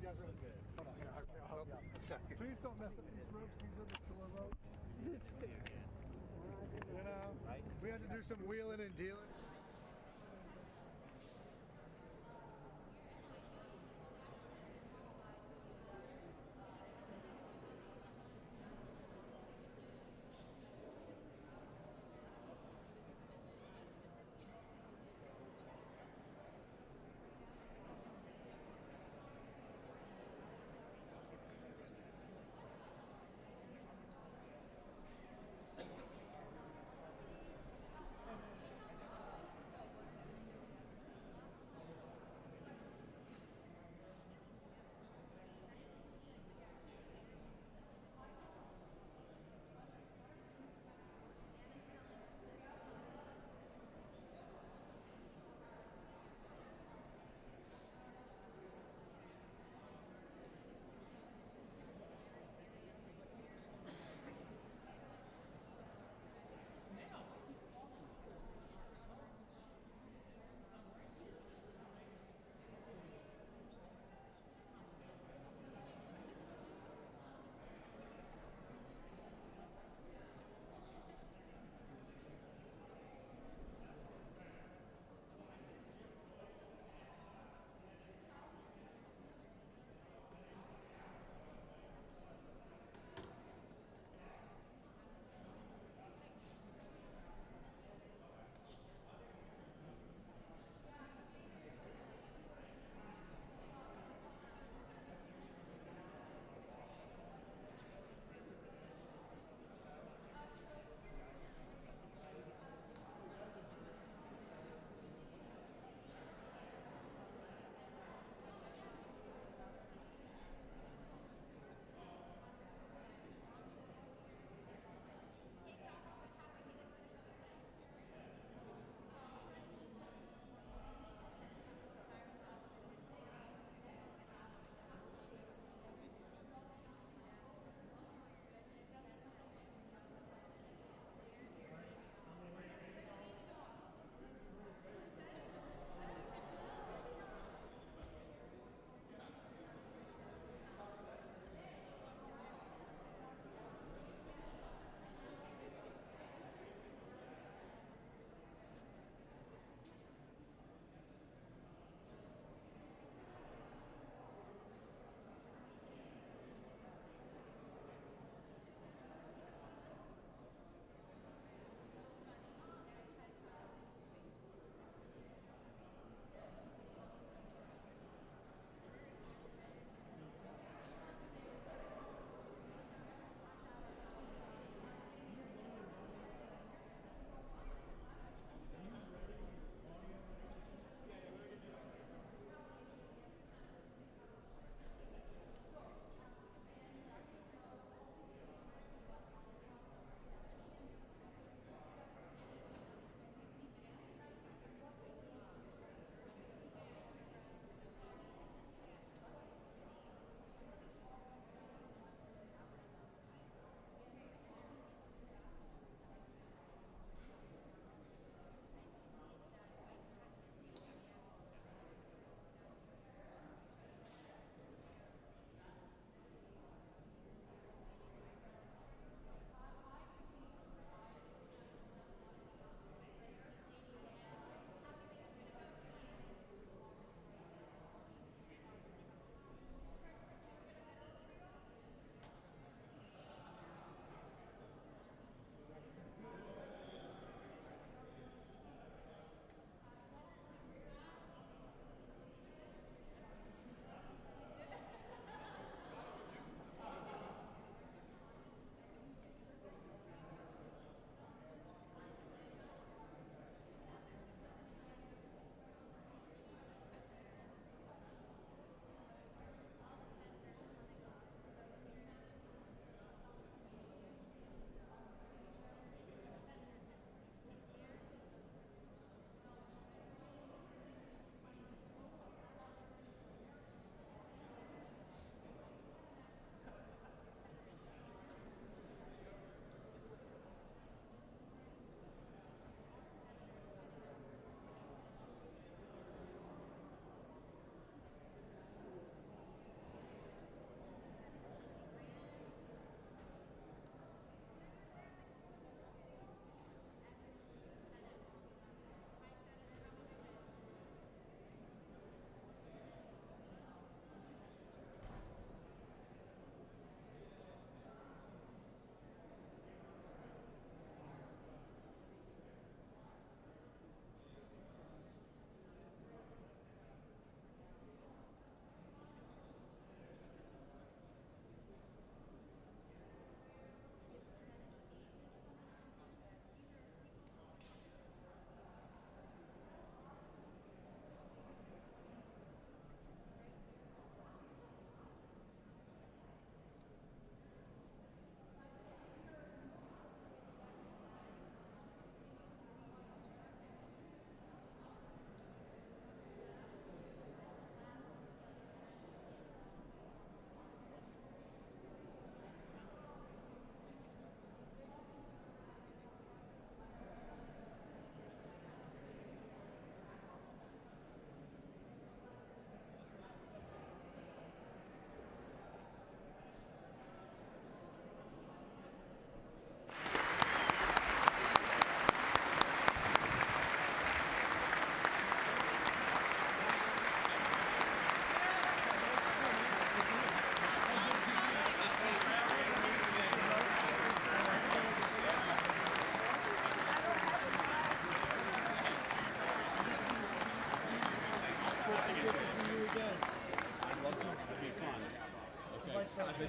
doesn't. Hold on, here, I'll help you out. Sorry. Please don't mess up these ropes. These are the killer ropes. You know, we had to do some wheeling and dealing.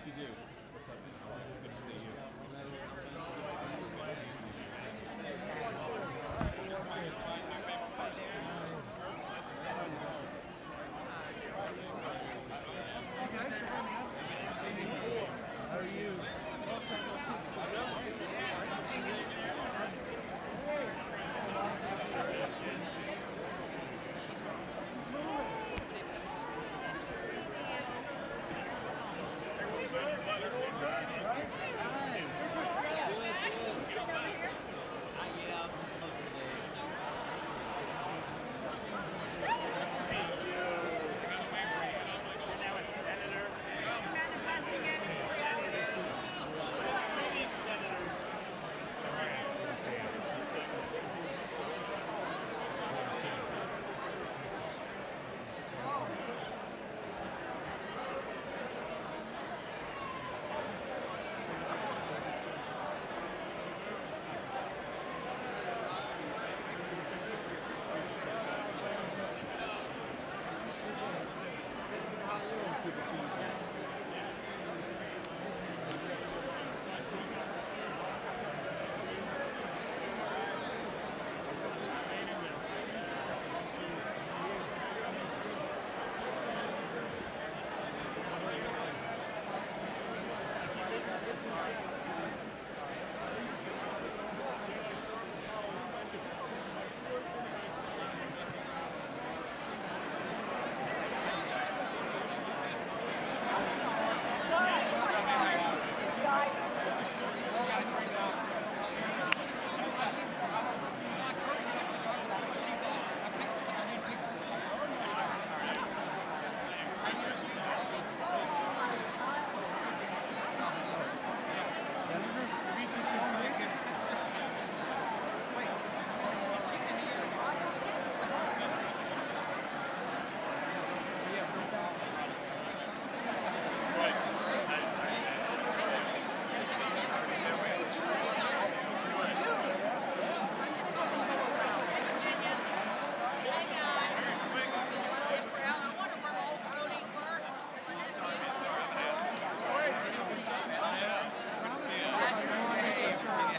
What'd you do? What's up? Good to see you.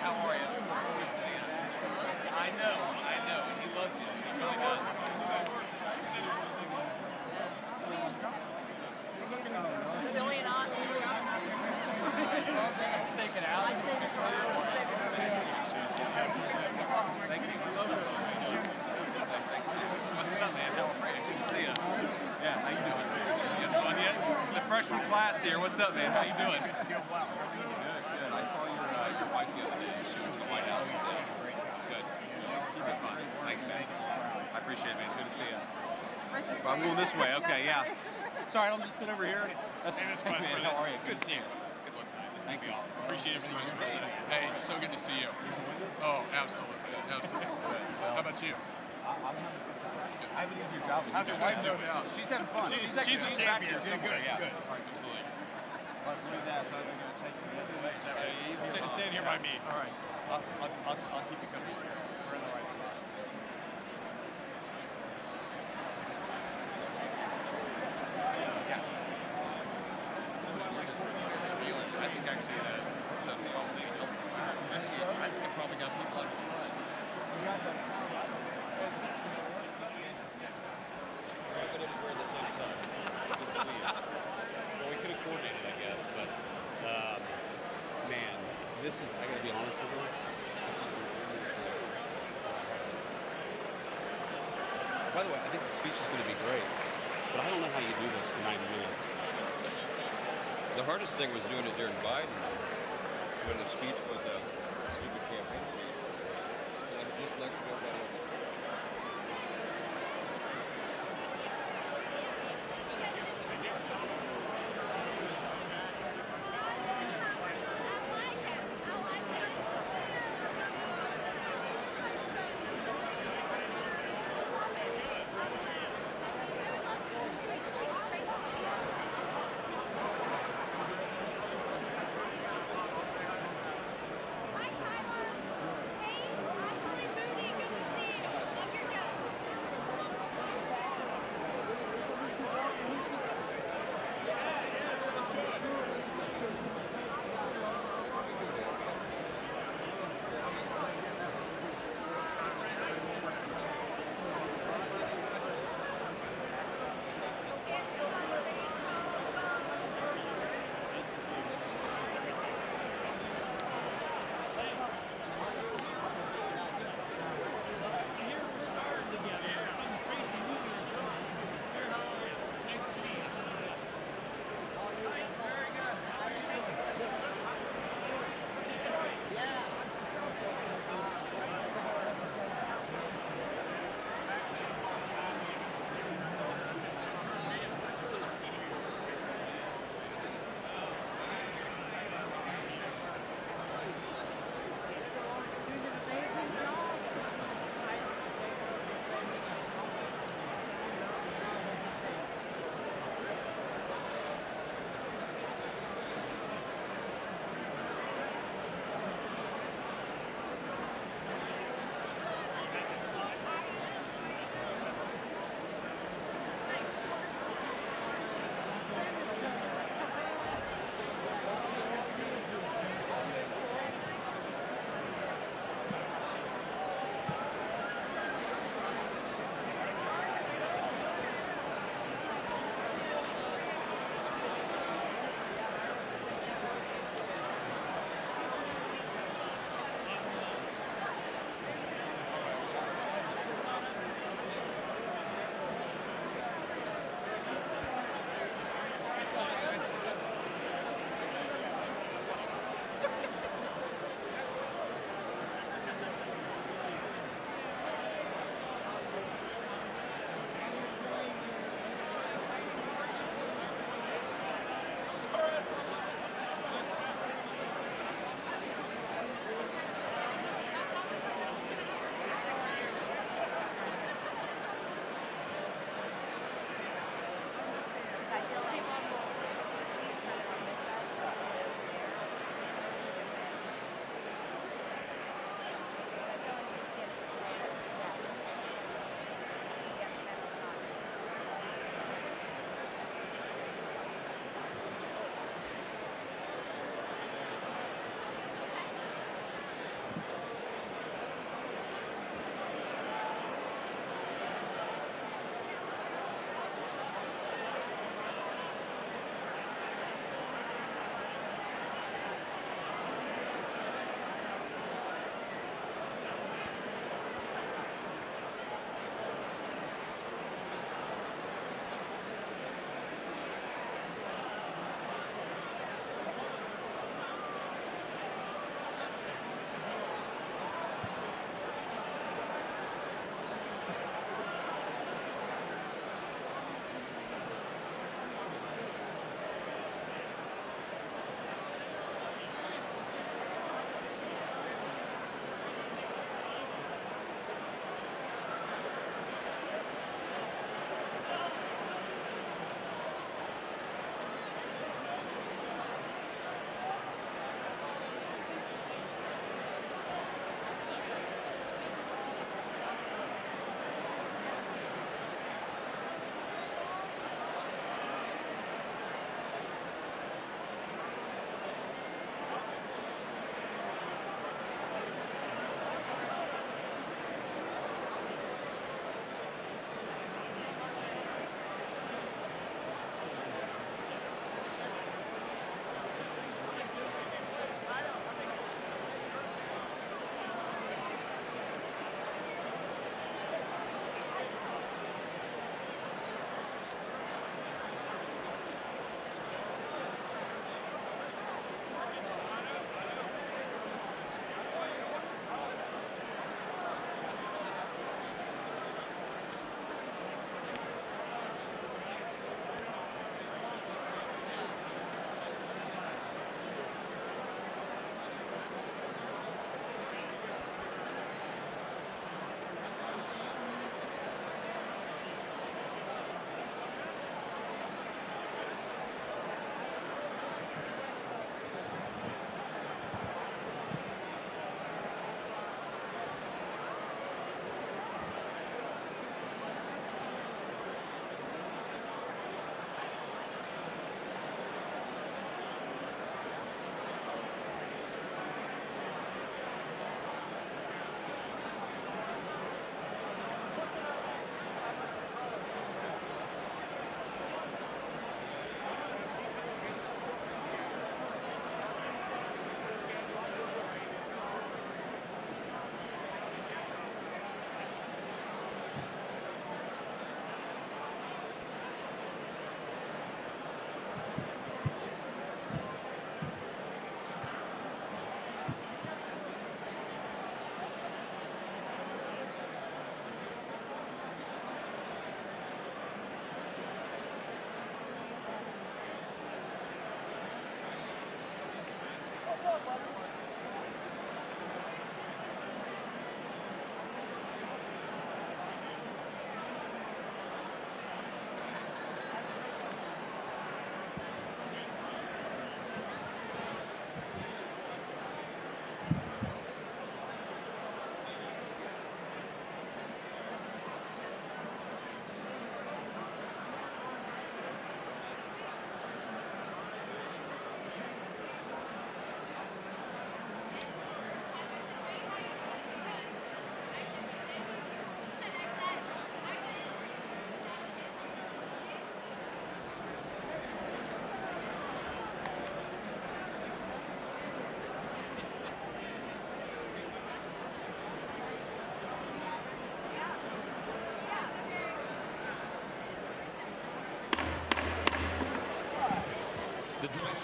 How are you? Freshman class here. What's up, man? How you doing? Good, good. I saw your wife the other day. She was in the White House. Good. Keep it fun. Thanks, man. I appreciate it, man. Good to see you. I'm going this way. Okay, yeah. Sorry, I'll just sit over here. That's fine. Man, how are you? Good to see you. Good luck tonight. This is going to be awesome. Appreciate everything, Mr. President. Hey, it's so good to see you. Oh, absolutely. Absolutely. So, how about you? I'm having a good time. I have an easier job. How's your wife doing now? She's having fun. She's a champion somewhere. Yeah. Good. All right, absolutely. Let's do that. I thought we were going to take you the other way. Stand here by me. All right. I'll keep you company. We're in the right spot. Yeah. I think actually that's the only thing. I think it probably got people out of the Well, we could have coordinated, I guess, but man, this is, I gotta be honest with you, this is by the way, I think the speech is gonna be great, but I don't know how you do this for 90 minutes. The hardest thing was doing it during Biden, when the speech was a stupid campaign speech. And just lectured everybody over. Hi, Tyler. Hey, Ashley, Moody, good to see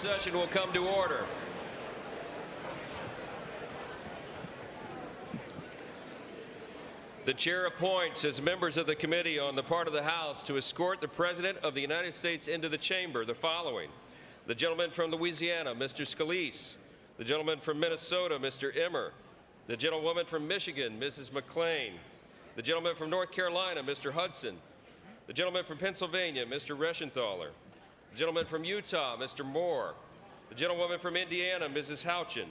session will come to order. The chair appoints as members of the committee on the part of the House to escort the President of the United States into the chamber the following: the gentleman from Louisiana, Mr. Scalise; the gentleman from Minnesota, Mr. Emmer; the gentlewoman from Michigan, Mrs. McLean; the gentleman from North Carolina, Mr. Hudson; the gentleman from Pennsylvania, Mr. Reschenthaler; the gentleman from Utah, Mr. Moore; the gentlewoman from Indiana, Mrs. Houchin;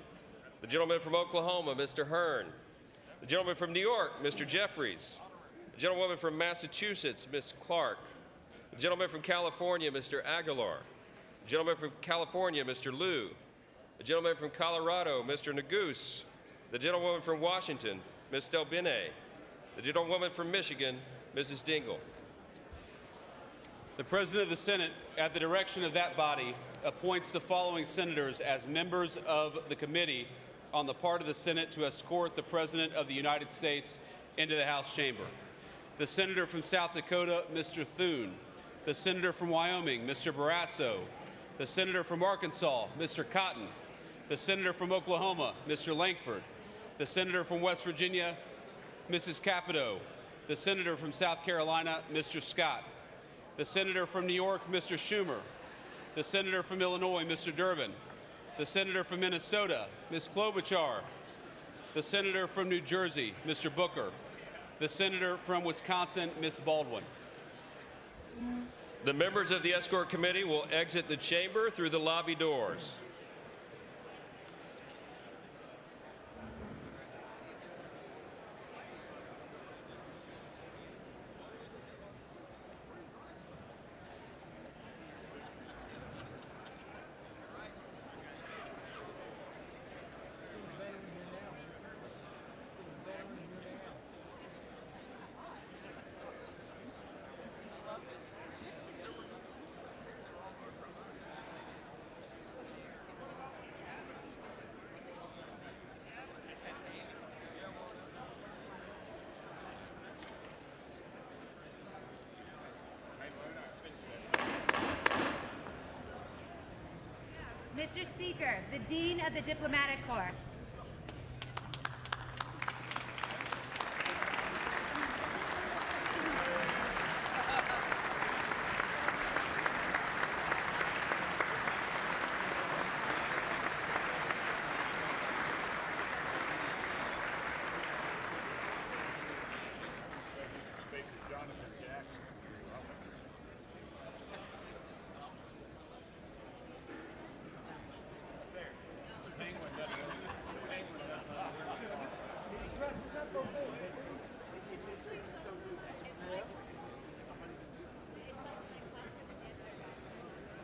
the gentleman from Oklahoma, Mr. Hearn; the gentleman from New York, Mr. Jeffries; the gentlewoman from Massachusetts, Ms. Clark; the gentleman from California, Mr. Aguilar; the gentleman from California, Mr. Liu; the gentleman from Colorado, Mr. Neguse; the gentlewoman from Washington, Ms. Delbene; the gentlewoman from Michigan, Mrs. Dingle. The President of the Senate, at the direction of that body, appoints the following senators as members of the committee on the part of the Senate to escort the President of the United States into the House chamber: the Senator from South Dakota, Mr. Thune; the Senator from Wyoming, Mr. Barrasso; the Senator from Arkansas, Mr. Cotton; the Senator from Oklahoma, Mr. Lankford; the Senator from West Virginia, Mrs. Capito; the Senator from South Carolina, Mr. Scott; the Senator from New York, Mr. Schumer; the Senator from Illinois, Mr. Durbin; the Senator from Minnesota, Ms. Klobuchar; the Senator from New Jersey, Mr. Booker; the Senator from Wisconsin, Ms. Baldwin. The members of the escort committee will exit the chamber through the lobby doors. Mr. Speaker, the Dean of the Diplomatic Corps.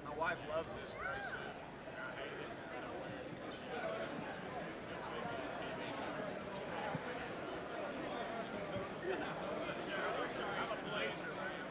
My wife loves this gray suit. I hate it. I don't wear it. She'll see me on TV. I'm a blazer, man.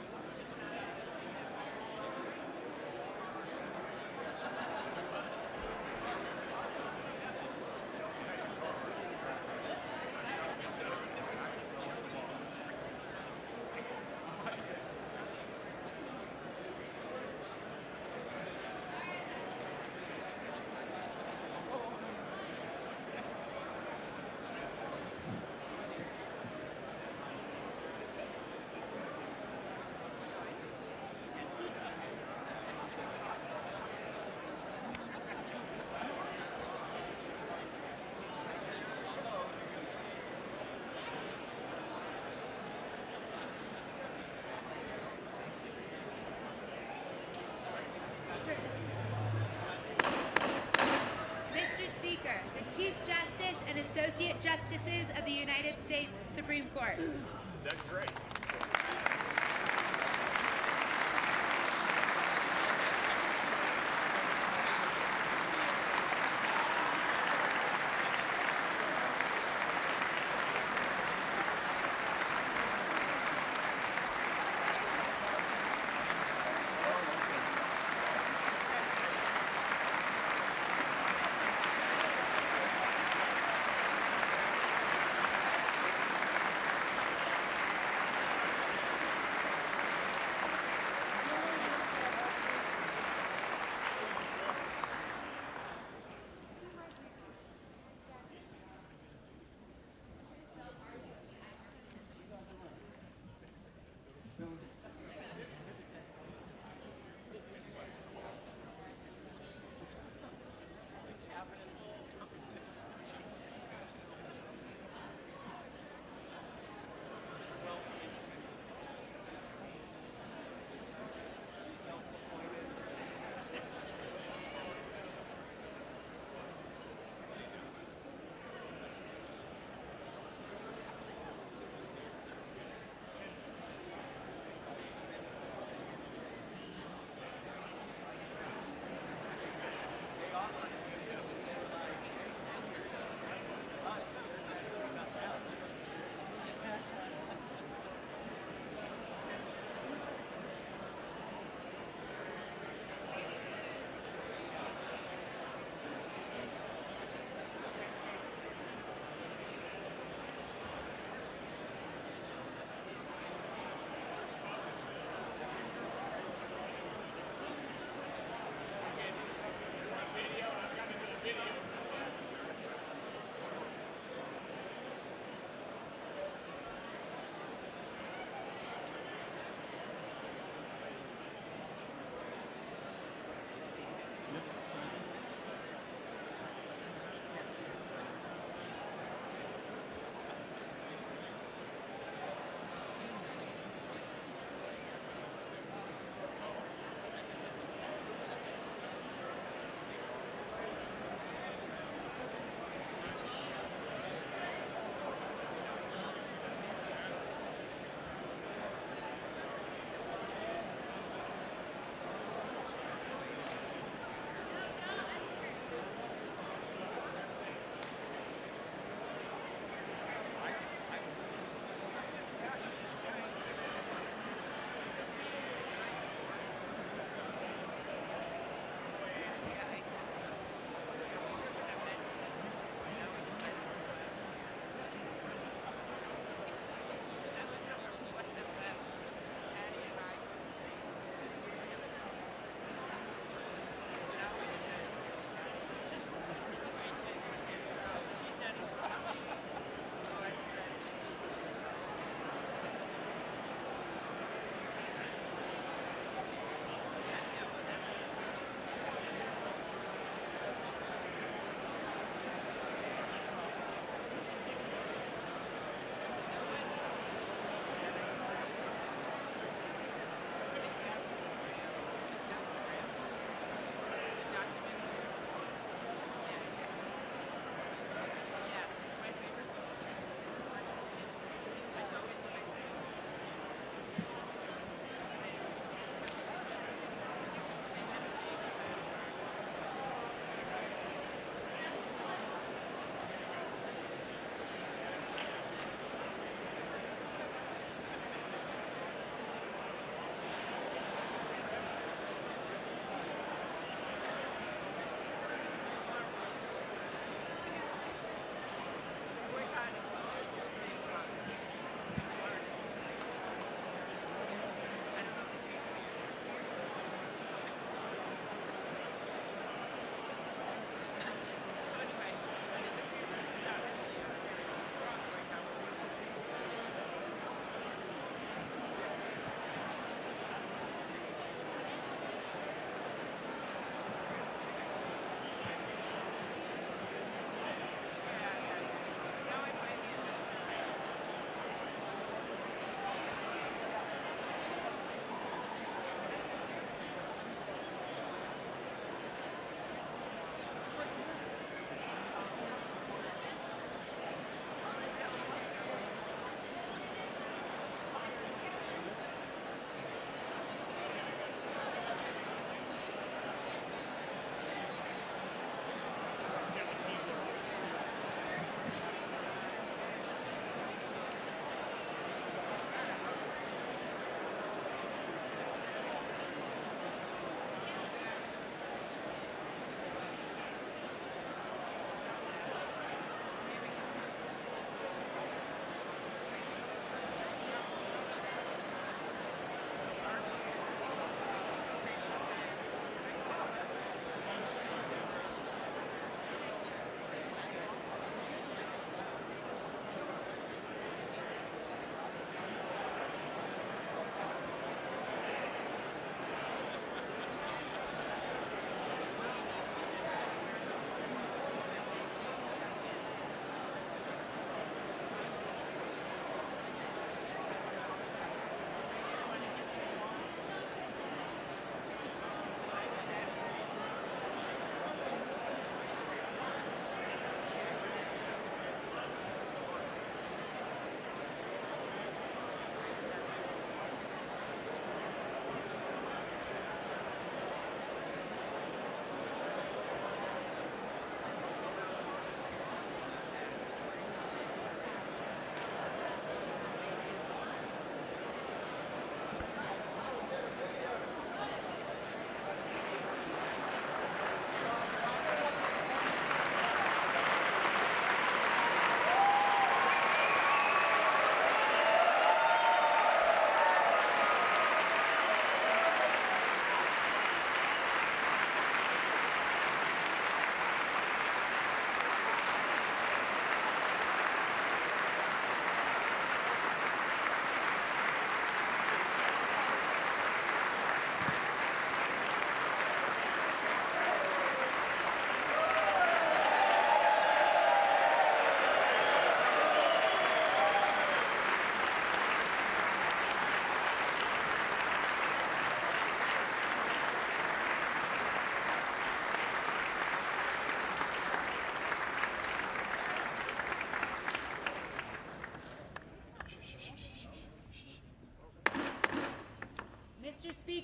Mr. Speaker, the Chief Justice and Associate Justices of the United States Supreme Court. That's great.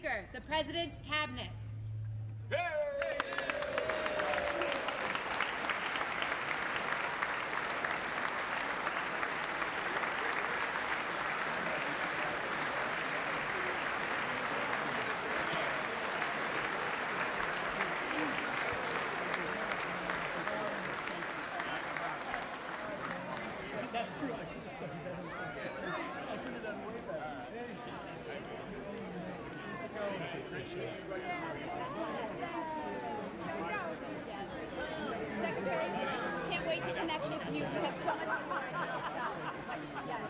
Speaker, the President's Cabinet. That's true. I should have done better. I should have done way better. Secretary, can't wait to connect with you. You have so much stuff. Yes.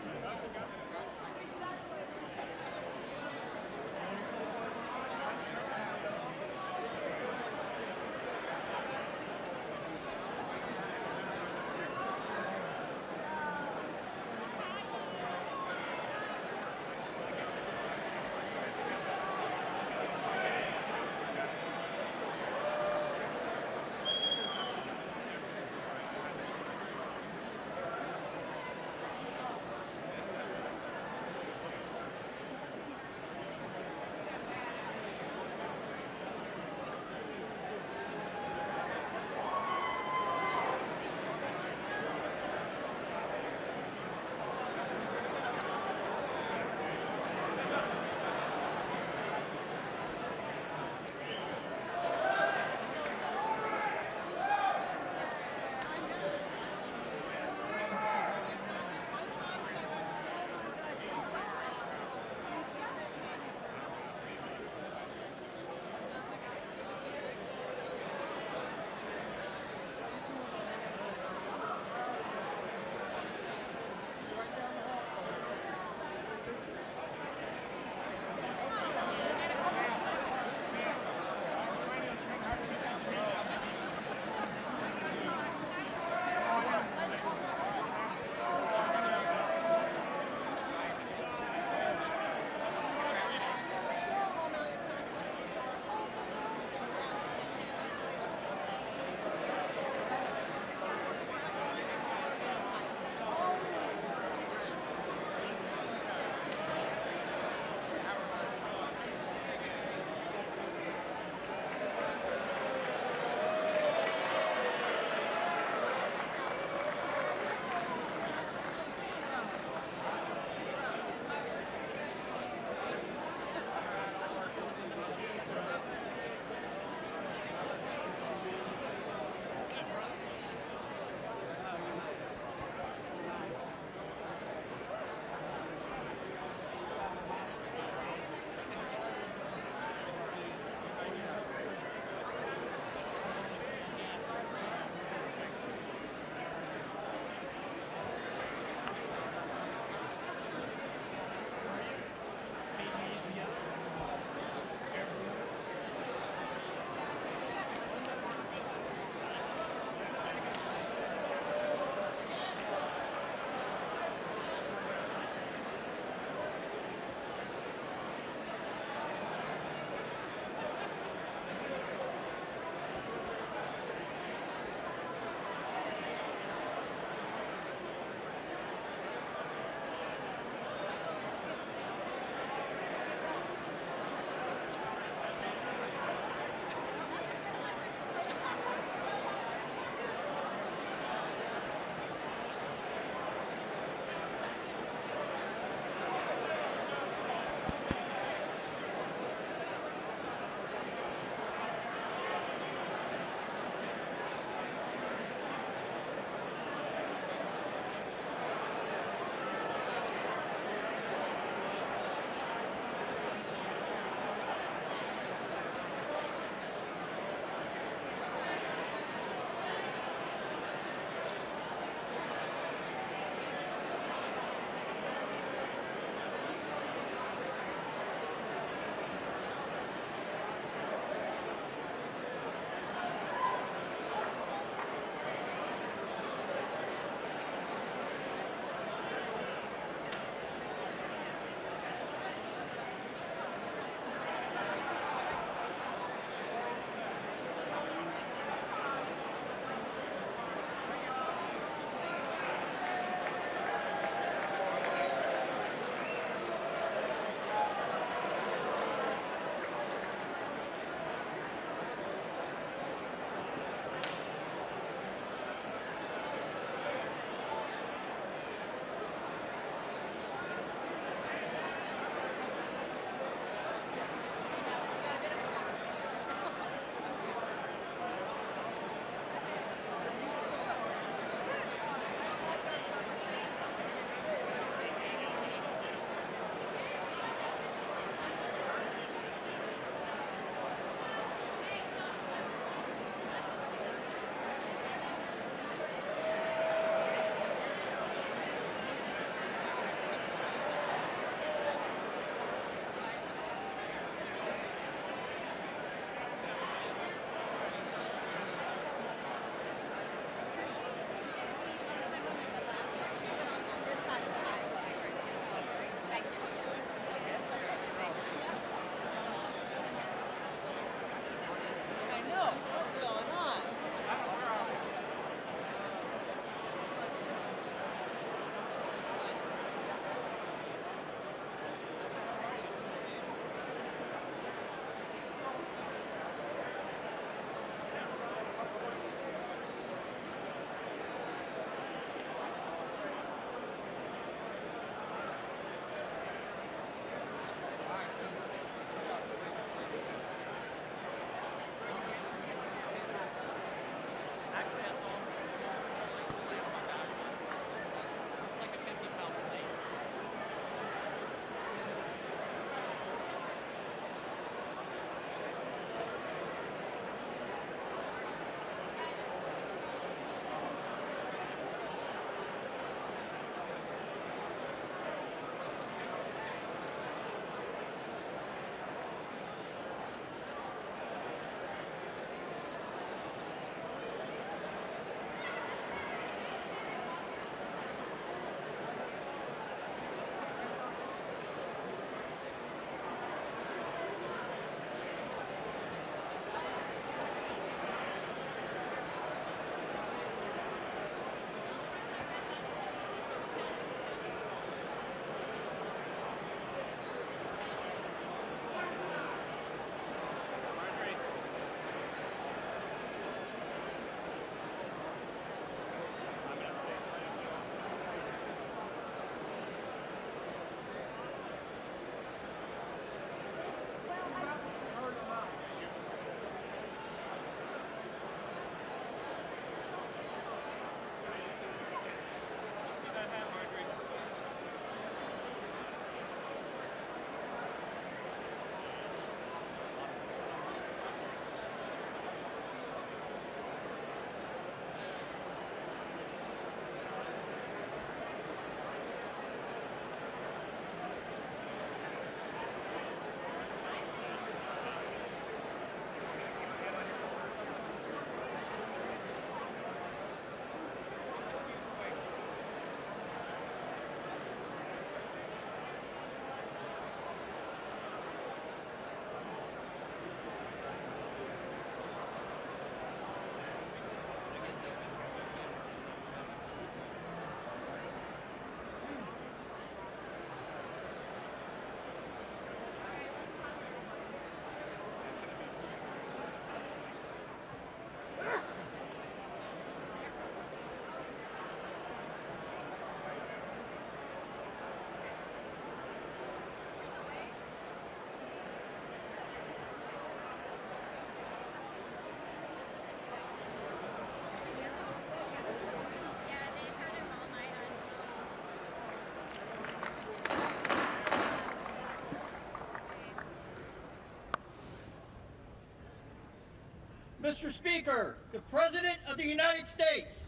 Mr. Speaker, the President of the United States.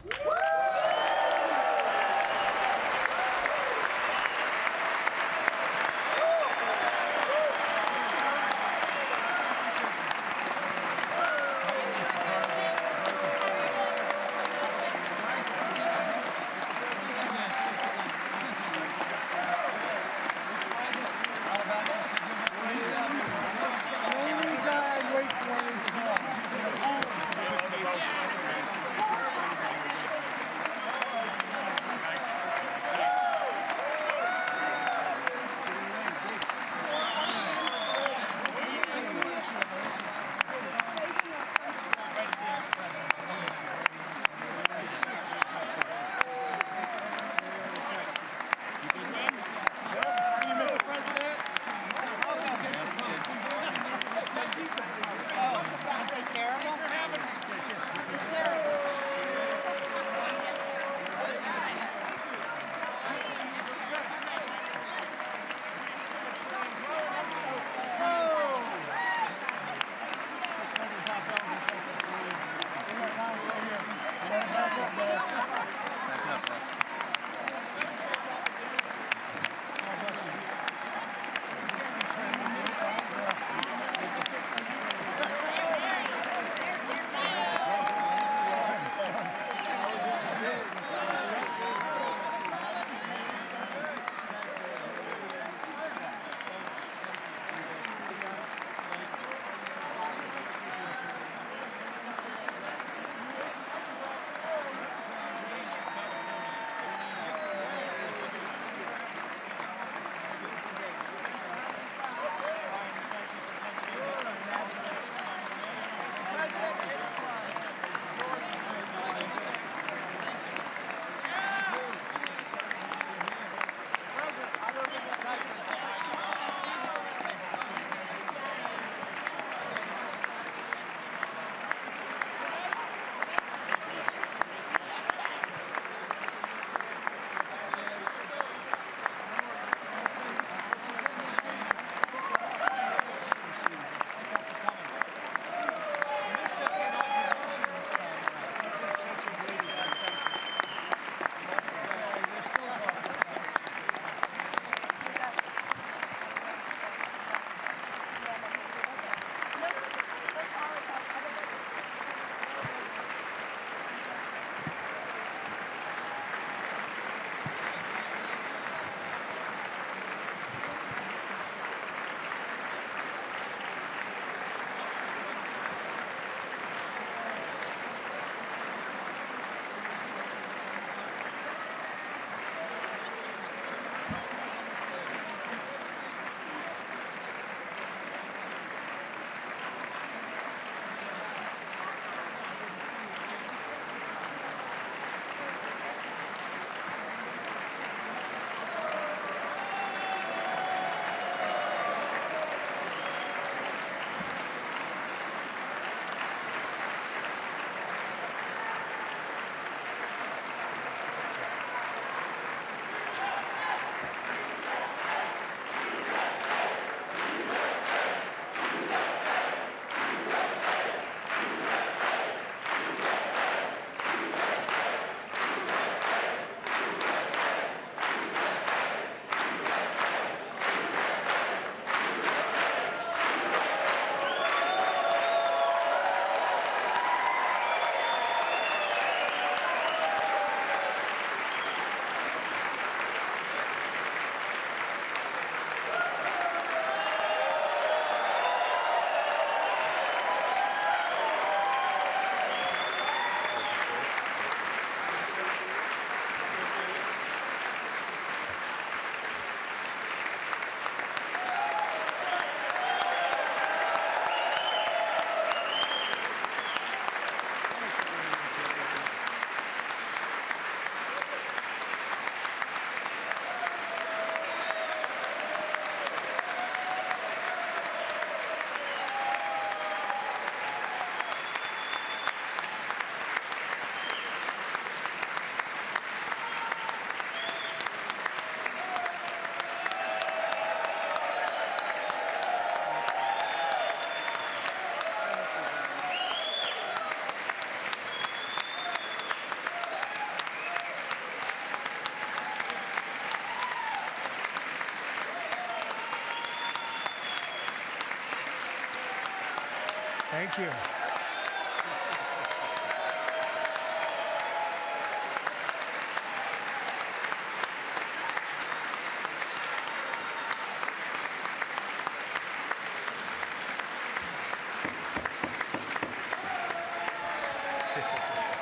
Thank you.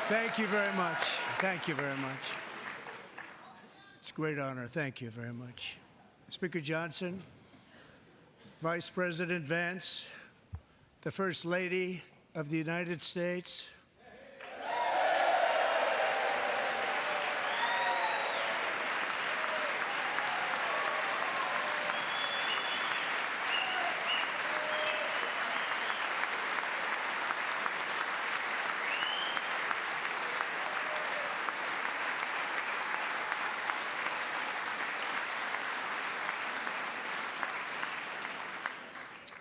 Thank you very much. Thank you very much. It's a great honor. Thank you very much. Speaker Johnson, Vice President Vance, the First Lady of the United States,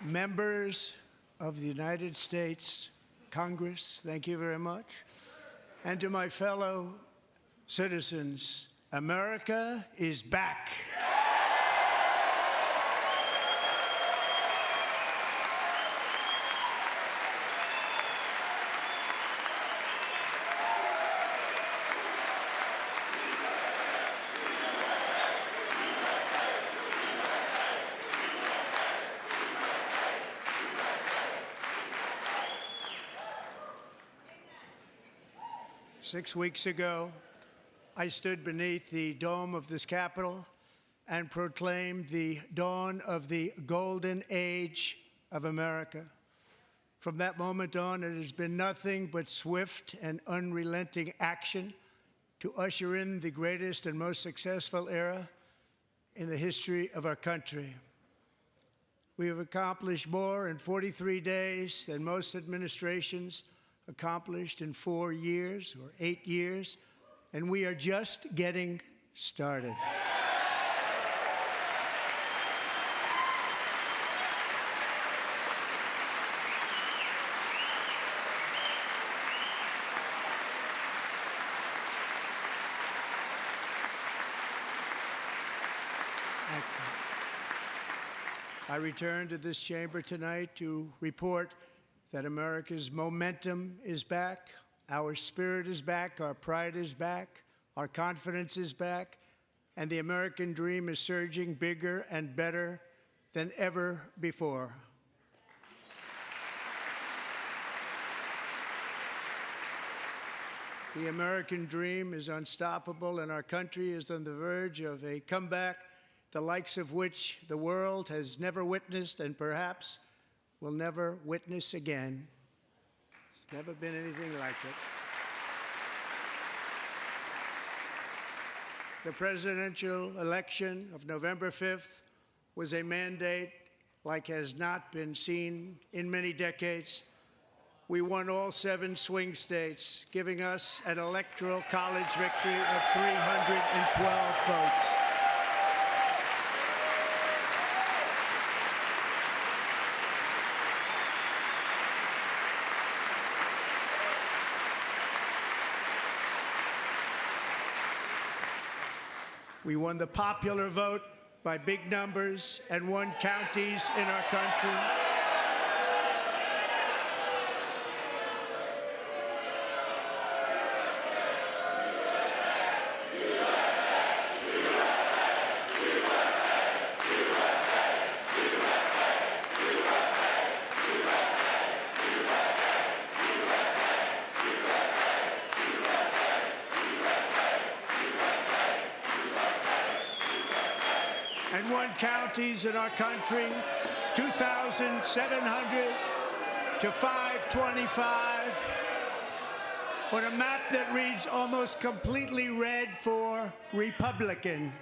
members of the United States Congress, thank you very much. And to my fellow citizens, America is back. 6 weeks ago, I stood beneath the dome of this Capitol and proclaimed the dawn of the golden age of America. From that moment on, it has been nothing but swift and unrelenting action to usher in the greatest and most successful era in the history of our country. We have accomplished more in 43 days than most administrations accomplished in 4 years or 8 years, and we are just getting started. I return to this chamber tonight to report that America's momentum is back, our spirit is back, our pride is back, our confidence is back, and the American dream is surging bigger and better than ever before. The American dream is unstoppable, and our country is on the verge of a comeback, the likes of which the world has never witnessed and perhaps will never witness again. There's never been anything like it. The presidential election of November 5th was a mandate like has not been seen in many decades. We won all 7 swing states, giving us an electoral college victory of 312 votes. We won the popular vote by big numbers and won counties in our country. And won counties in our country, 2,700 to 525, on a map that reads almost completely red for Republican.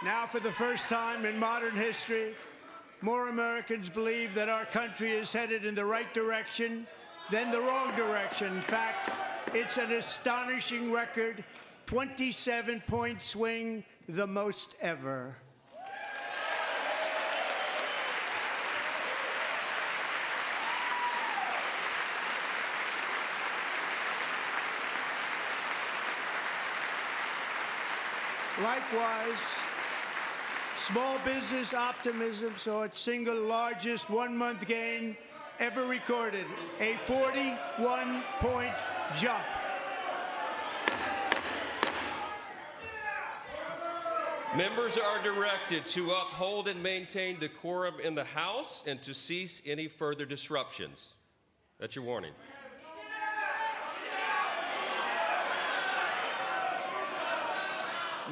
Now, for the first time in modern history, more Americans believe that our country is headed in the right direction than the wrong direction. In fact, it's an astonishing record, 27-point swing, the most ever. Likewise, Small business optimism saw its single largest one-month gain ever recorded, a 41-point jump. Members are directed to uphold and maintain decorum in the House and to cease any further disruptions. That's your warning.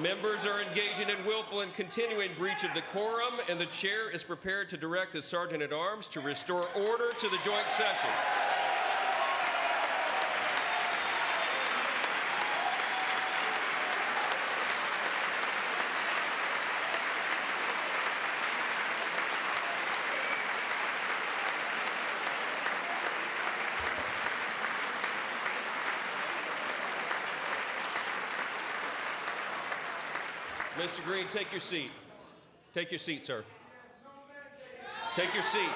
Members are engaging in willful and continuing breach of decorum, and the chair is prepared to direct the Sergeant-at-Arms to restore order to the joint session. Mr. Green, take your seat. Take your seat, sir. Take your seat.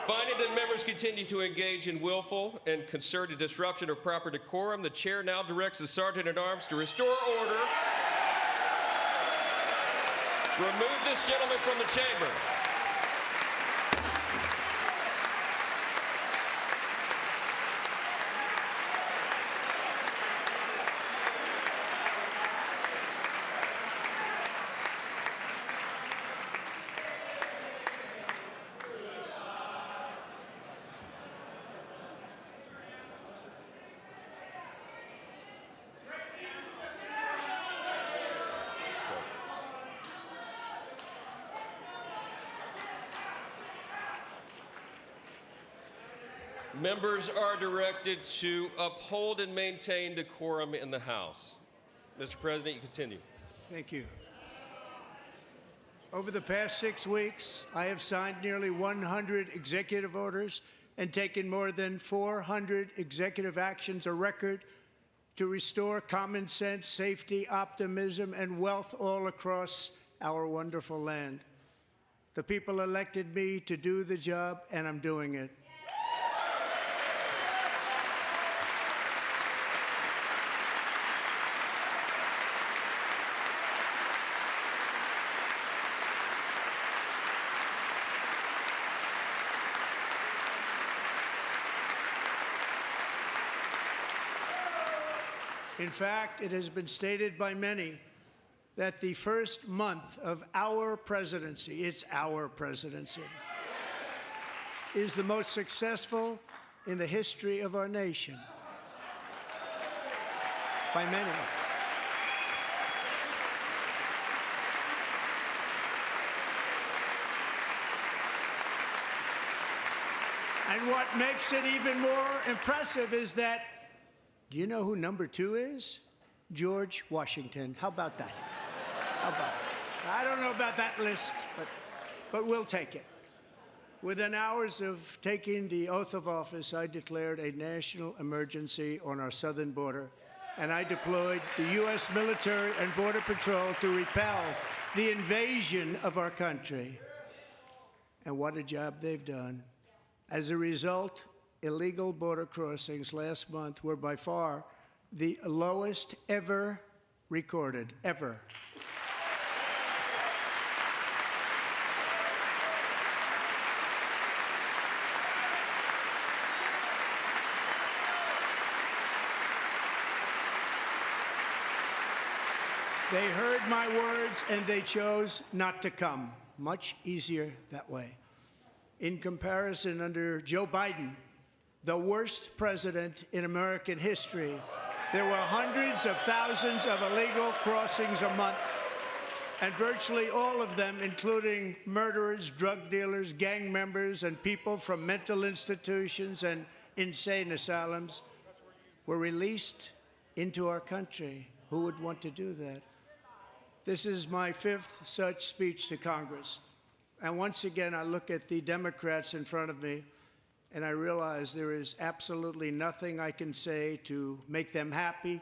Finding that members continue to engage in willful and concerted disruption of proper decorum, the chair now directs the Sergeant-at-Arms to restore order. Remove this gentleman from the chamber. Members are directed to uphold and maintain decorum in the House. Mr. President, you continue. Thank you. Over the past 6 weeks, I have signed nearly 100 executive orders and taken more than 400 executive actions, a record to restore common sense, safety, optimism, and wealth all across our wonderful land. The people elected me to do the job, and I'm doing it. In fact, it has been stated by many that the first month of our presidency, it's our presidency, is the most successful in the history of our nation. By many. And what makes it even more impressive is that, do you know who number 2 is? George Washington. How about that? How about that? I don't know about that list, but we'll take it. Within hours of taking the oath of office, I declared a national emergency on our southern border, and I deployed the U.S. military and Border Patrol to repel the invasion of our country. And what a job they've done. As a result, illegal border crossings last month were by far the lowest ever recorded, ever. They heard my words and they chose not to come. Much easier that way. In comparison, under Joe Biden, the worst president in American history, there were hundreds of thousands of illegal crossings a month, and virtually all of them, including murderers, drug dealers, gang members, and people from mental institutions and insane asylums, were released into our country. Who would want to do that? This is my 5th such speech to Congress. And once again, I look at the Democrats in front of me, and I realize there is absolutely nothing I can say to make them happy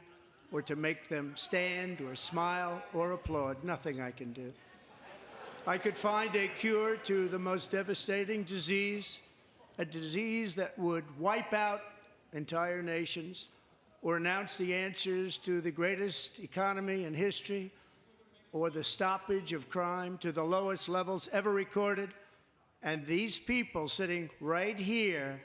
or to make them stand or smile or applaud. Nothing I can do. I could find a cure to the most devastating disease, a disease that would wipe out entire nations, or announce the answers to the greatest economy in history or the stoppage of crime to the lowest levels ever recorded. And these people sitting right here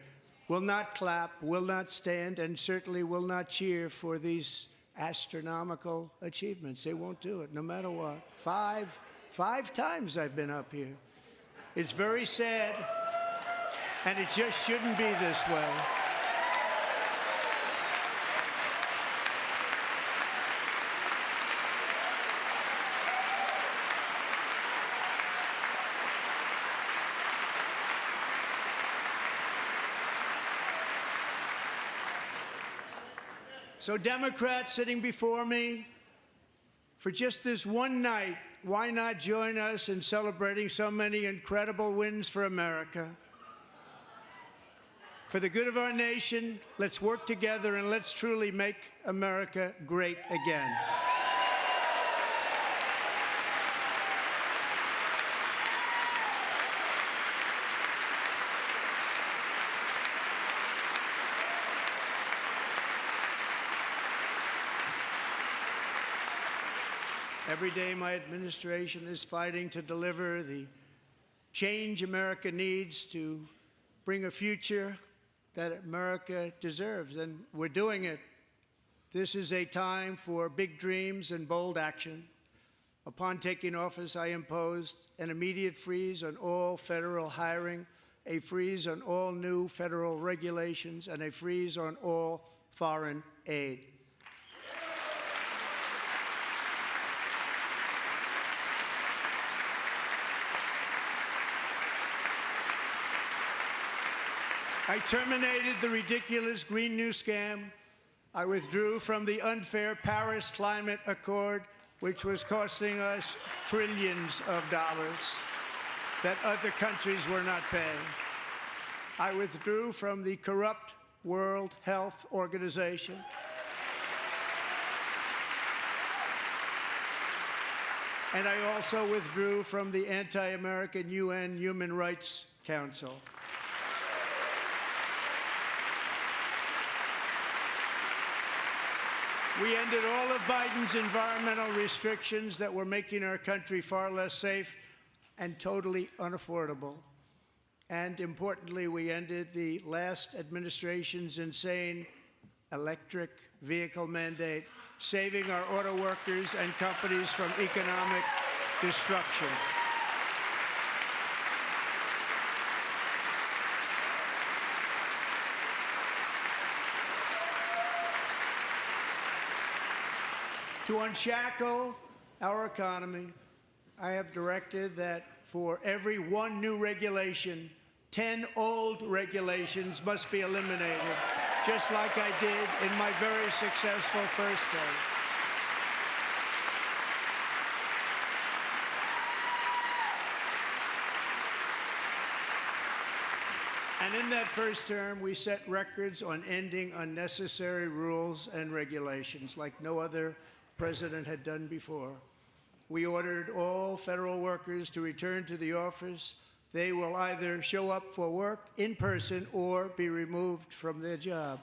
will not clap, will not stand, and certainly will not cheer for these astronomical achievements. They won't do it, no matter what. Five times I've been up here. It's very sad, and it just shouldn't be this way. So Democrats sitting before me, for just this one night, why not join us in celebrating so many incredible wins for America? For the good of our nation, let's work together and let's truly make America great again. Every day, my administration is fighting to deliver the change America needs to bring a future that America deserves, and we're doing it. This is a time for big dreams and bold action. Upon taking office, I imposed an immediate freeze on all federal hiring, a freeze on all new federal regulations, and a freeze on all foreign aid. I terminated the ridiculous Green New Scam. I withdrew from the unfair Paris Climate Accord, which was costing us trillions of dollars that other countries were not paying. I withdrew from the corrupt World Health Organization. And I also withdrew from the anti-American UN Human Rights Council. We ended all of Biden's environmental restrictions that were making our country far less safe and totally unaffordable. And importantly, we ended the last administration's insane electric vehicle mandate, saving our auto workers and companies from economic destruction. To unshackle our economy, I have directed that for every one new regulation, 10 old regulations must be eliminated, just like I did in my very successful first term. And in that first term, we set records on ending unnecessary rules and regulations like no other president had done before. We ordered all federal workers to return to the office. They will either show up for work in person or be removed from their job.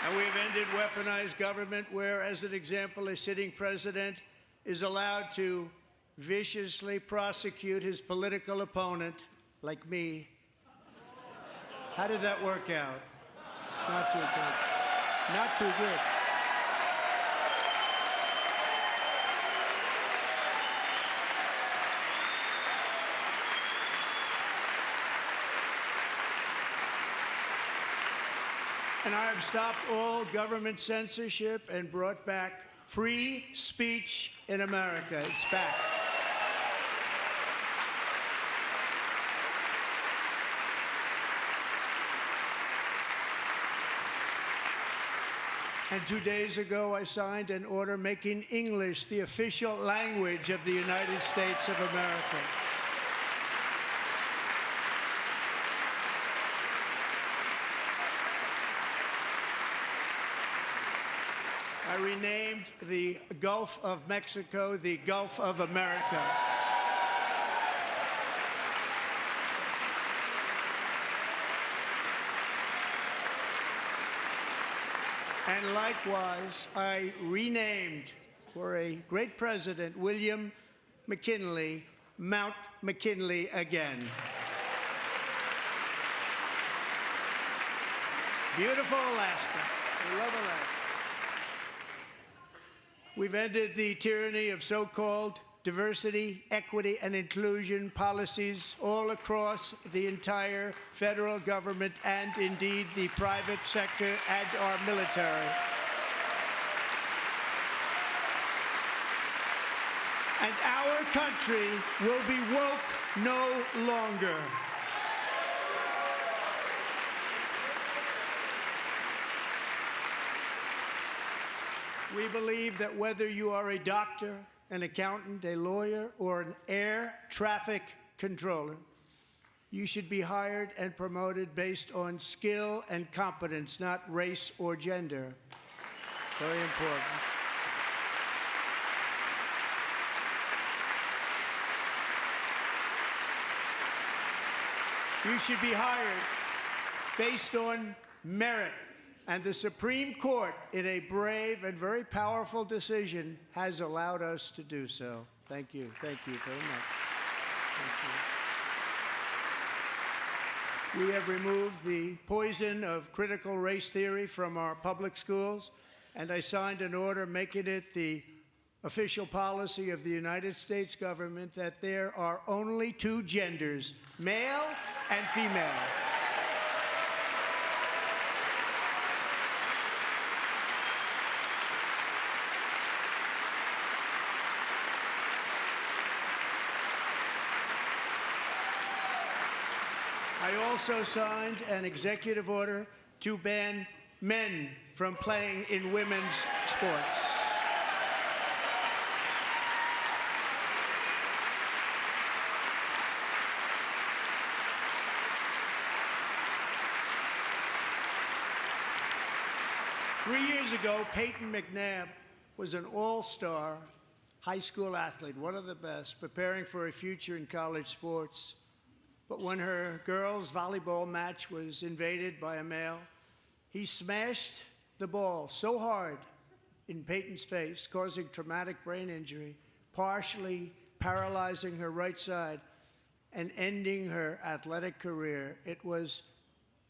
And we have ended weaponized government where, as an example, a sitting president is allowed to viciously prosecute his political opponent, like me. How did that work out? Not too good. Not too good. And I have stopped all government censorship and brought back free speech in America. It's back. And 2 days ago, I signed an order making English the official language of the United States of America. I renamed the Gulf of Mexico the Gulf of America. And likewise, I renamed, for a great president, William McKinley, Mount McKinley again. Beautiful Alaska. We love Alaska. We've ended the tyranny of so-called diversity, equity, and inclusion policies all across the entire federal government and indeed the private sector and our military. And our country will be woke no longer. We believe that whether you are a doctor, an accountant, a lawyer, or an air traffic controller, you should be hired and promoted based on skill and competence, not race or gender. Very important. You should be hired based on merit. And the Supreme Court, in a brave and very powerful decision, has allowed us to do so. Thank you. Thank you very much. Thank you. We have removed the poison of critical race theory from our public schools, and I signed an order making it the official policy of the United States government that there are only two genders, male and female. I also signed an executive order to ban men from playing in women's sports. Three years ago, Peyton McNabb was an all-star high school athlete, one of the best, preparing for a future in college sports. But when her girls' volleyball match was invaded by a male, he smashed the ball so hard in Peyton's face, causing traumatic brain injury, partially paralyzing her right side, and ending her athletic career. It was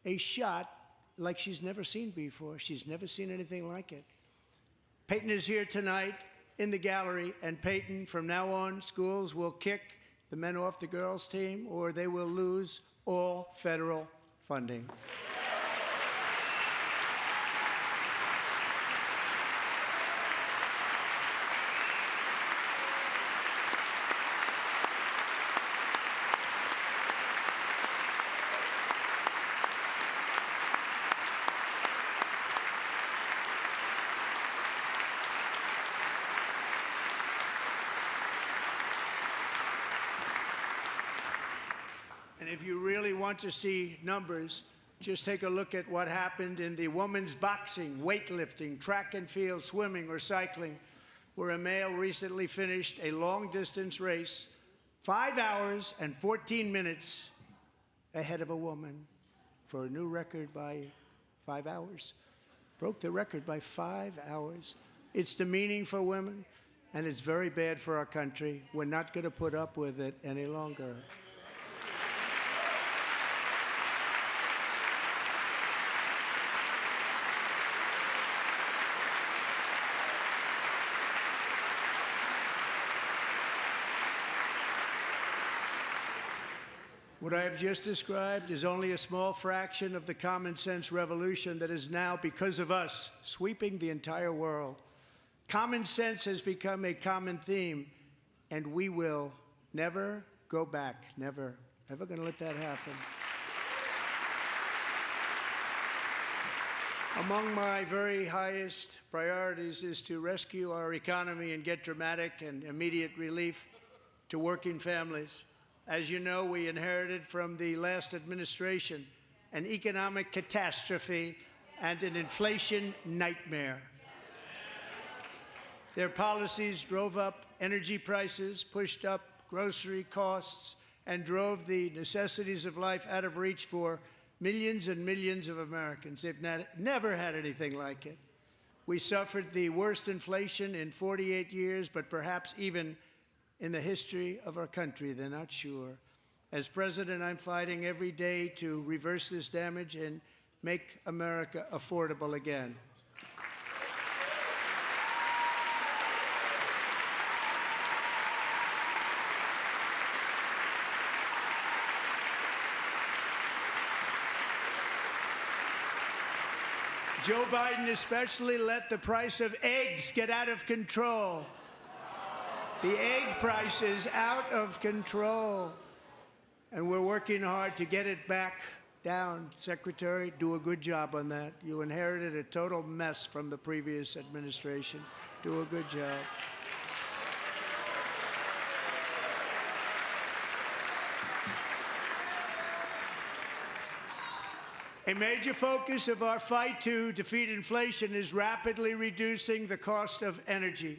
a shot like she's never seen before. She's never seen anything like it. Peyton is here tonight in the gallery, and Peyton, from now on, schools will kick the men off the girls' team, or they will lose all federal funding. And if you really want to see numbers, just take a look at what happened in the women's boxing, weightlifting, track and field, swimming, or cycling, where a male recently finished a long-distance race 5 hours and 14 minutes ahead of a woman for a new record by 5 hours. Broke the record by 5 hours. It's demeaning for women, and it's very bad for our country. We're not going to put up with it any longer. What I have just described is only a small fraction of the common sense revolution that is now, because of us, sweeping the entire world. Common sense has become a common theme, and we will never go back. Never. Never going to let that happen. Among my very highest priorities is to rescue our economy and get dramatic and immediate relief to working families. As you know, we inherited from the last administration an economic catastrophe and an inflation nightmare. Their policies drove up energy prices, pushed up grocery costs, and drove the necessities of life out of reach for millions and millions of Americans. They've never had anything like it. We suffered the worst inflation in 48 years, but perhaps even in the history of our country. They're not sure. As president, I'm fighting every day to reverse this damage and make America affordable again. Joe Biden especially let the price of eggs get out of control. The egg price is out of control, and we're working hard to get it back down. Secretary, do a good job on that. You inherited a total mess from the previous administration. Do a good job. A major focus of our fight to defeat inflation is rapidly reducing the cost of energy.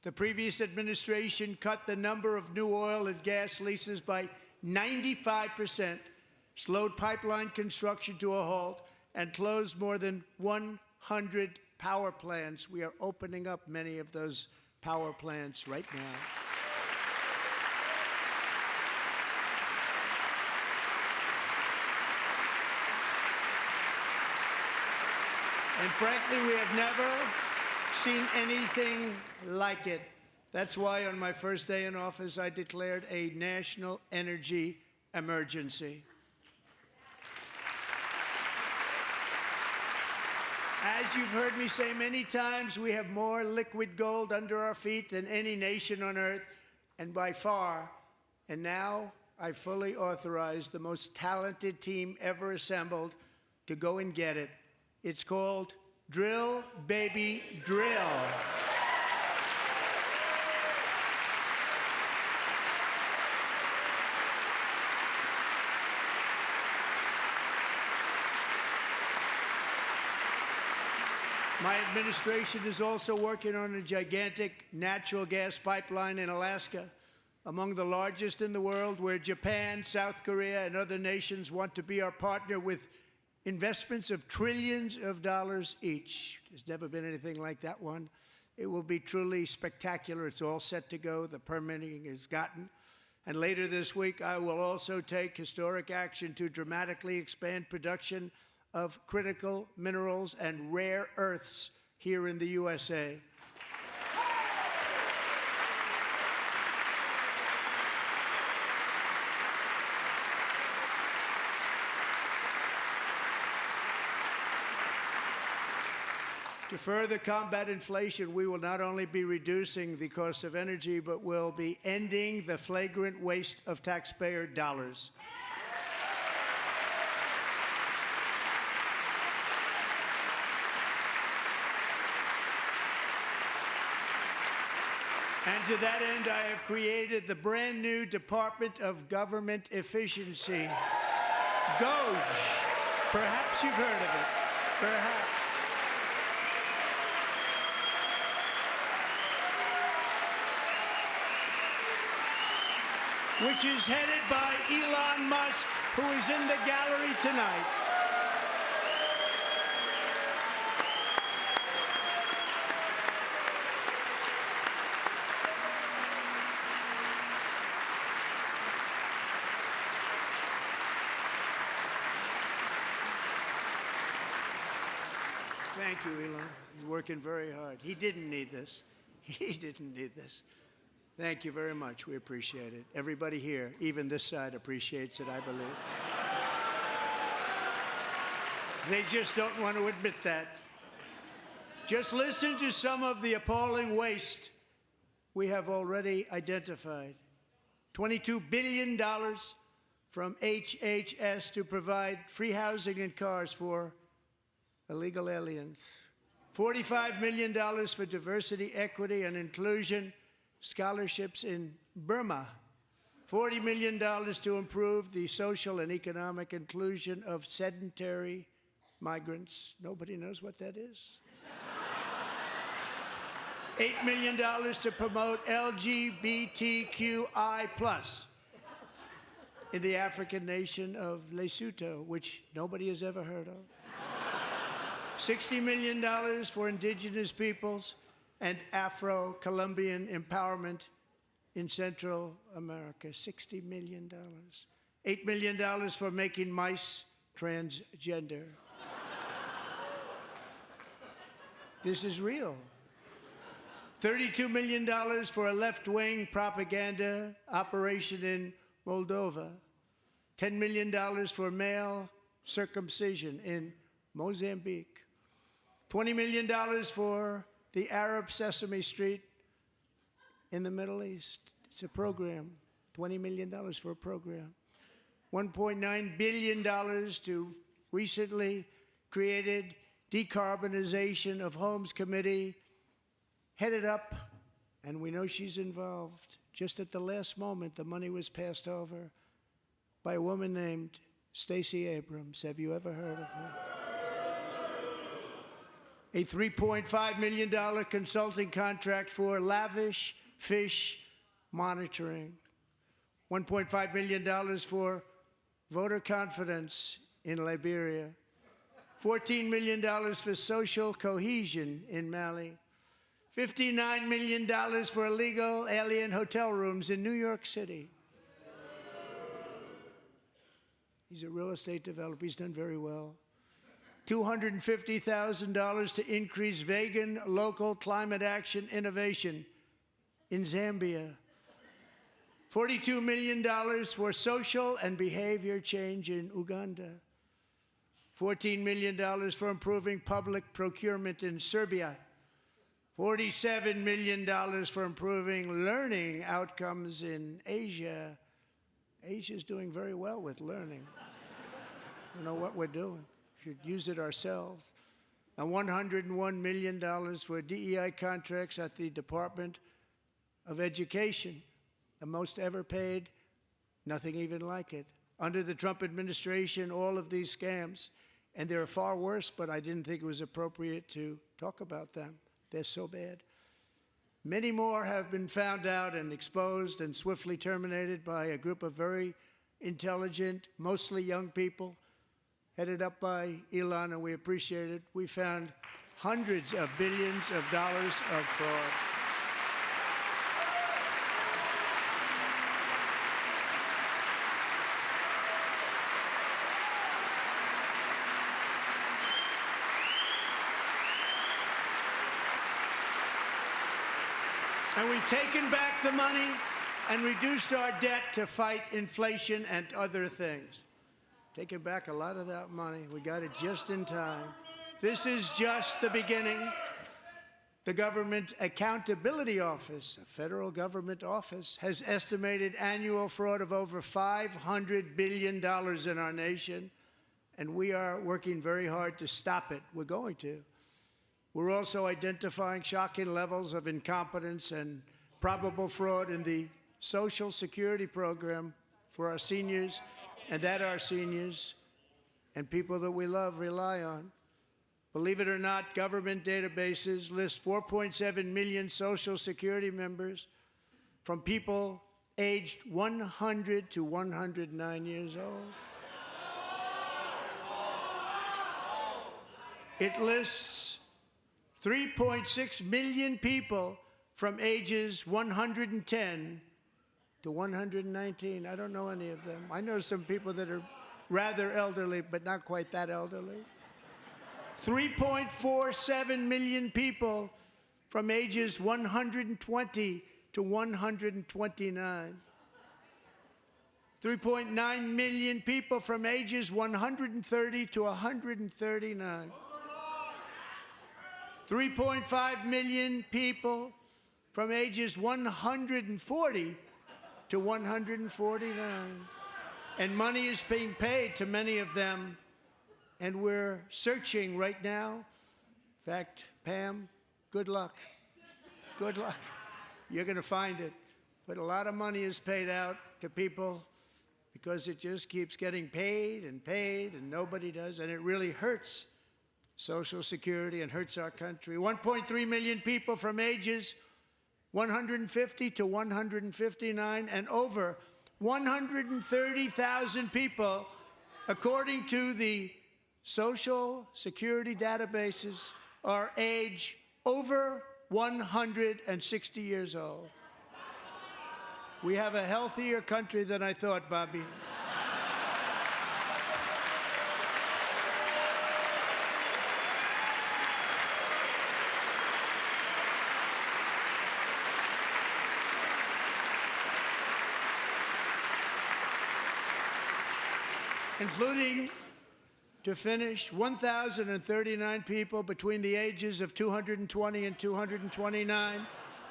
The previous administration cut the number of new oil and gas leases by 95%, slowed pipeline construction to a halt, and closed more than 100 power plants. We are opening up many of those power plants right now. And frankly, we have never seen anything like it. That's why on my first day in office, I declared a national energy emergency. As you've heard me say many times, we have more liquid gold under our feet than any nation on earth, and by far. And now I fully authorize the most talented team ever assembled to go and get it. It's called Drill, Baby, Drill. My administration is also working on a gigantic natural gas pipeline in Alaska, among the largest in the world, where Japan, South Korea, and other nations want to be our partner with investments of trillions of dollars each. There's never been anything like that one. It will be truly spectacular. It's all set to go. The permitting is gotten. And later this week, I will also take historic action to dramatically expand production of critical minerals and rare earths here in the USA. To further combat inflation, we will not only be reducing the cost of energy, but will be ending the flagrant waste of taxpayer dollars. And to that end, I have created the brand new Department of Government Efficiency, DOGE. Perhaps you've heard of it. Perhaps. Which is headed by Elon Musk, who is in the gallery tonight. Thank you, Elon. He's working very hard. He didn't need this. He didn't need this. Thank you very much. We appreciate it. Everybody here, even this side, appreciates it, I believe. They just don't want to admit that. Just listen to some of the appalling waste we have already identified. $22 billion from HHS to provide free housing and cars for illegal aliens. $45 million for diversity, equity, and inclusion scholarships in Burma. $40 million to improve the social and economic inclusion of sedentary migrants. Nobody knows what that is. $8 million to promote LGBTQI+ in the African nation of Lesotho, which nobody has ever heard of. $60 million for indigenous peoples and Afro-Colombian empowerment in Central America. $60 million. $8 million for making mice transgender. This is real. $32 million for a left-wing propaganda operation in Moldova. $10 million for male circumcision in Mozambique. $20 million for the Arab Sesame Street in the Middle East. It's a program. $20 million for a program. $1.9 billion to recently created Decarbonization of Homes Committee, headed up, and we know she's involved. Just at the last moment, the money was passed over by a woman named Stacey Abrams. Have you ever heard of her? A $3.5 million consulting contract for lavish fish monitoring. $1.5 million for voter confidence in Liberia. $14 million for social cohesion in Mali. $59 million for illegal alien hotel rooms in New York City. He's a real estate developer. He's done very well. $250,000 to increase vegan local climate action innovation in Zambia. $42 million for social and behavior change in Uganda. $14 million for improving public procurement in Serbia. $47 million for improving learning outcomes in Asia. Asia's doing very well with learning. I don't know what we're doing. We should use it ourselves. And $101 million for DEI contracts at the Department of Education, the most ever paid, nothing even like it. Under the Trump administration, all of these scams, and they're far worse, but I didn't think it was appropriate to talk about them. They're so bad. Many more have been found out and exposed and swiftly terminated by a group of very intelligent, mostly young people, headed up by Elon, and we appreciate it. We found hundreds of billions of dollars of fraud. And we've taken back the money and reduced our debt to fight inflation and other things. Taken back a lot of that money. We got it just in time. This is just the beginning. The Government Accountability Office, a federal government office, has estimated annual fraud of over $500 billion in our nation, and we are working very hard to stop it. We're going to. We're also identifying shocking levels of incompetence and probable fraud in the Social Security program for our seniors, and that our seniors and people that we love rely on. Believe it or not, government databases list 4.7 million Social Security members from people aged 100 to 109 years old. It lists 3.6 million people from ages 110 to 119. I don't know any of them. I know some people that are rather elderly, but not quite that elderly. 3.47 million people from ages 120 to 129. 3.9 million people from ages 130 to 139. 3.5 million people from ages 140 to 149. And money is being paid to many of them, and we're searching right now. In fact, Pam, good luck. Good luck. You're going to find it. But a lot of money is paid out to people because it just keeps getting paid, and nobody does, and it really hurts Social Security and hurts our country. 1.3 million people from ages 150 to 159, and over 130,000 people, according to the Social Security databases, are age over 160 years old. We have a healthier country than I thought, Bobby. Including, to finish, 1,039 people between the ages of 220 and 229,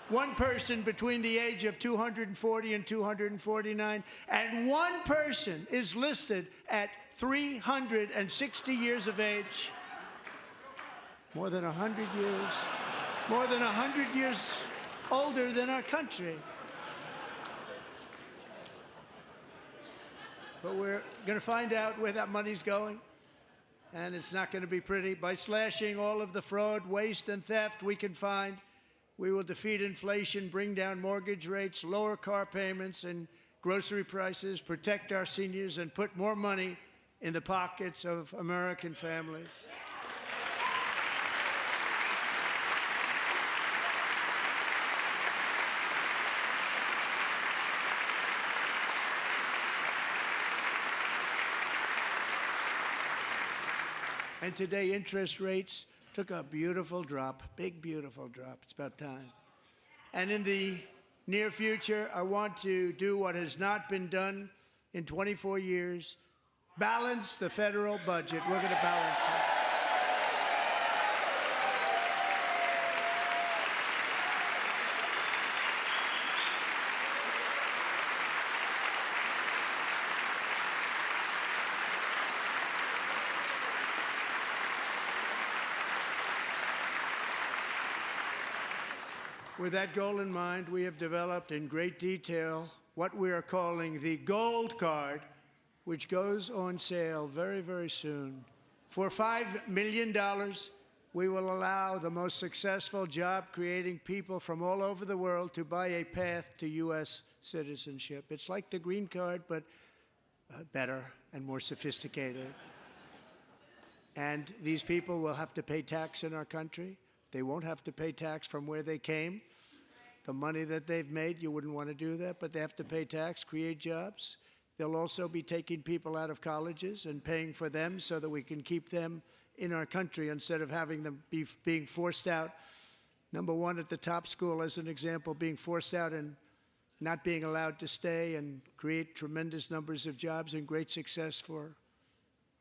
one person between the age of 240 and 249, and one person is listed at 360 years of age. More than 100 years older than our country. But we're going to find out where that money's going, and it's not going to be pretty. By slashing all of the fraud, waste, and theft we can find, we will defeat inflation, bring down mortgage rates, lower car payments and grocery prices, protect our seniors, and put more money in the pockets of American families. And today, interest rates took a beautiful drop, big, beautiful drop. It's about time. And in the near future, I want to do what has not been done in 24 years, balance the federal budget. We're going to balance it. With that goal in mind, we have developed in great detail what we are calling the Gold Card, which goes on sale very, very soon. For $5 million, we will allow the most successful job-creating people from all over the world to buy a path to U.S. citizenship. It's like the green card, but better and more sophisticated. And these people will have to pay tax in our country. They won't have to pay tax from where they came. The money that they've made, you wouldn't want to do that, but they have to pay tax, create jobs. They'll also be taking people out of colleges and paying for them so that we can keep them in our country instead of having them being forced out. Number one, at the top school, as an example, being forced out and not being allowed to stay and create tremendous numbers of jobs and great success for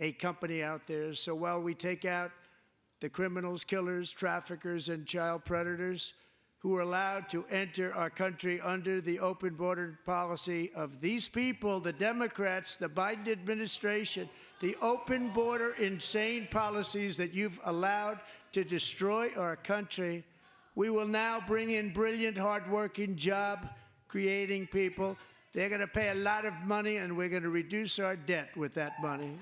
a company out there. So while we take out the criminals, killers, traffickers, and child predators who are allowed to enter our country under the open border policy of these people, the Democrats, the Biden administration, the open border insane policies that you've allowed to destroy our country, we will now bring in brilliant, hardworking, job-creating people. They're going to pay a lot of money, and we're going to reduce our debt with that money.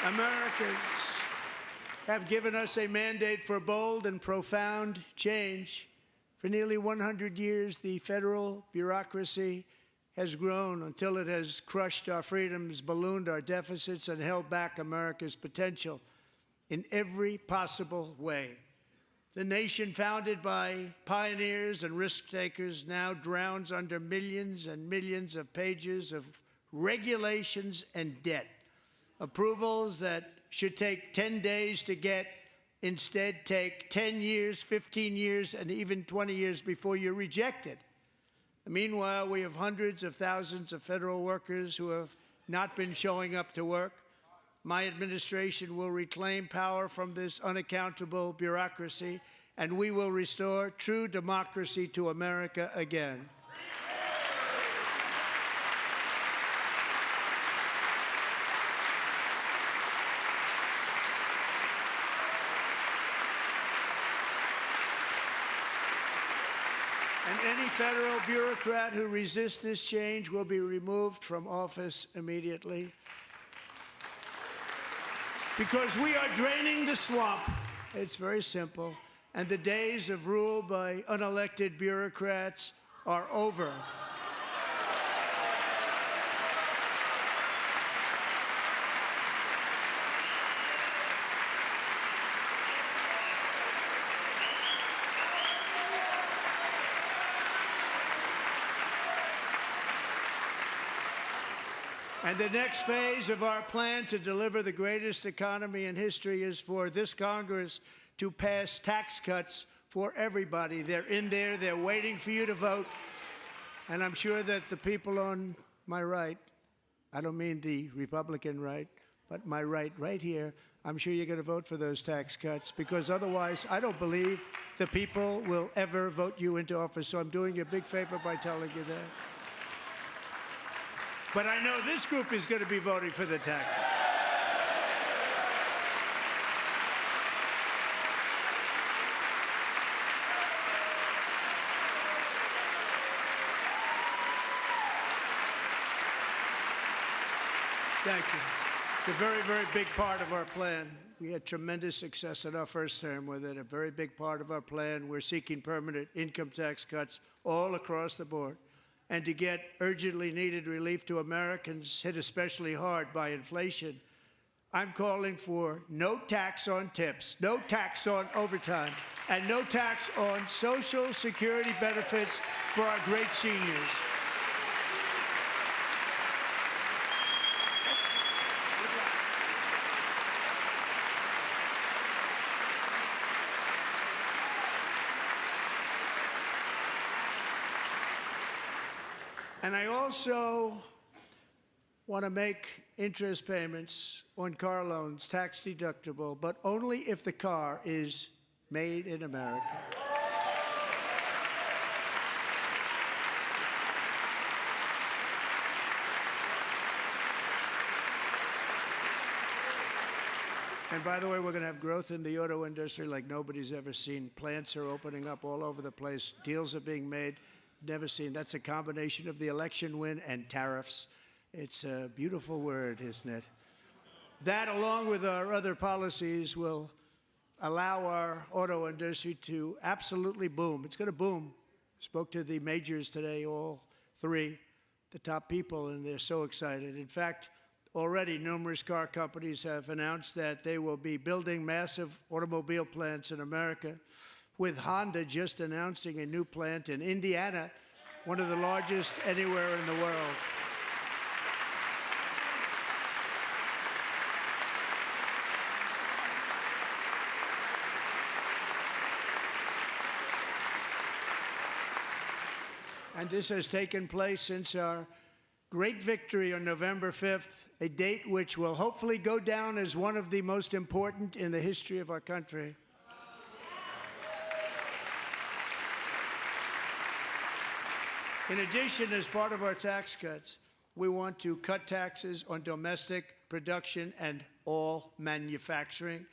Americans have given us a mandate for bold and profound change. For nearly 100 years, the federal bureaucracy has grown until it has crushed our freedoms, ballooned our deficits, and held back America's potential in every possible way. The nation founded by pioneers and risk-takers now drowns under millions and millions of pages of regulations and debt. Approvals that should take 10 days to get instead take 10 years, 15 years, and even 20 years before you're rejected. Meanwhile, we have hundreds of thousands of federal workers who have not been showing up to work. My administration will reclaim power from this unaccountable bureaucracy, and we will restore true democracy to America again. And any federal bureaucrat who resists this change will be removed from office immediately. Because we are draining the swamp. It's very simple. And the days of rule by unelected bureaucrats are over. And the next phase of our plan to deliver the greatest economy in history is for this Congress to pass tax cuts for everybody. They're in there, they're waiting for you to vote. And I'm sure that the people on my right, I don't mean the Republican right, but my right here, I'm sure you're going to vote for those tax cuts, because otherwise I don't believe the people will ever vote you into office. So I'm doing you a big favor by telling you that. But I know this group is going to be voting for the tax. Thank you. It's a very, very big part of our plan. We had tremendous success in our first term with it. A very big part of our plan. We're seeking permanent income tax cuts all across the board. And to get urgently needed relief to Americans hit especially hard by inflation, I'm calling for no tax on tips, no tax on overtime, and no tax on Social Security benefits for our great seniors. And I also want to make interest payments on car loans tax deductible, but only if the car is made in America. And by the way, we're going to have growth in the auto industry like nobody's ever seen. Plants are opening up all over the place. Deals are being made. Never seen. That's a combination of the election win and tariffs. It's a beautiful word, isn't it? That, along with our other policies, will allow our auto industry to absolutely boom. It's going to boom. Spoke to the majors today, all three, the top people, and they're so excited. In fact, already numerous car companies have announced that they will be building massive automobile plants in America, with Honda just announcing a new plant in Indiana, one of the largest anywhere in the world. And this has taken place since our great victory on November 5th, a date which will hopefully go down as one of the most important in the history of our country. In addition, as part of our tax cuts, we want to cut taxes on domestic production and all manufacturing.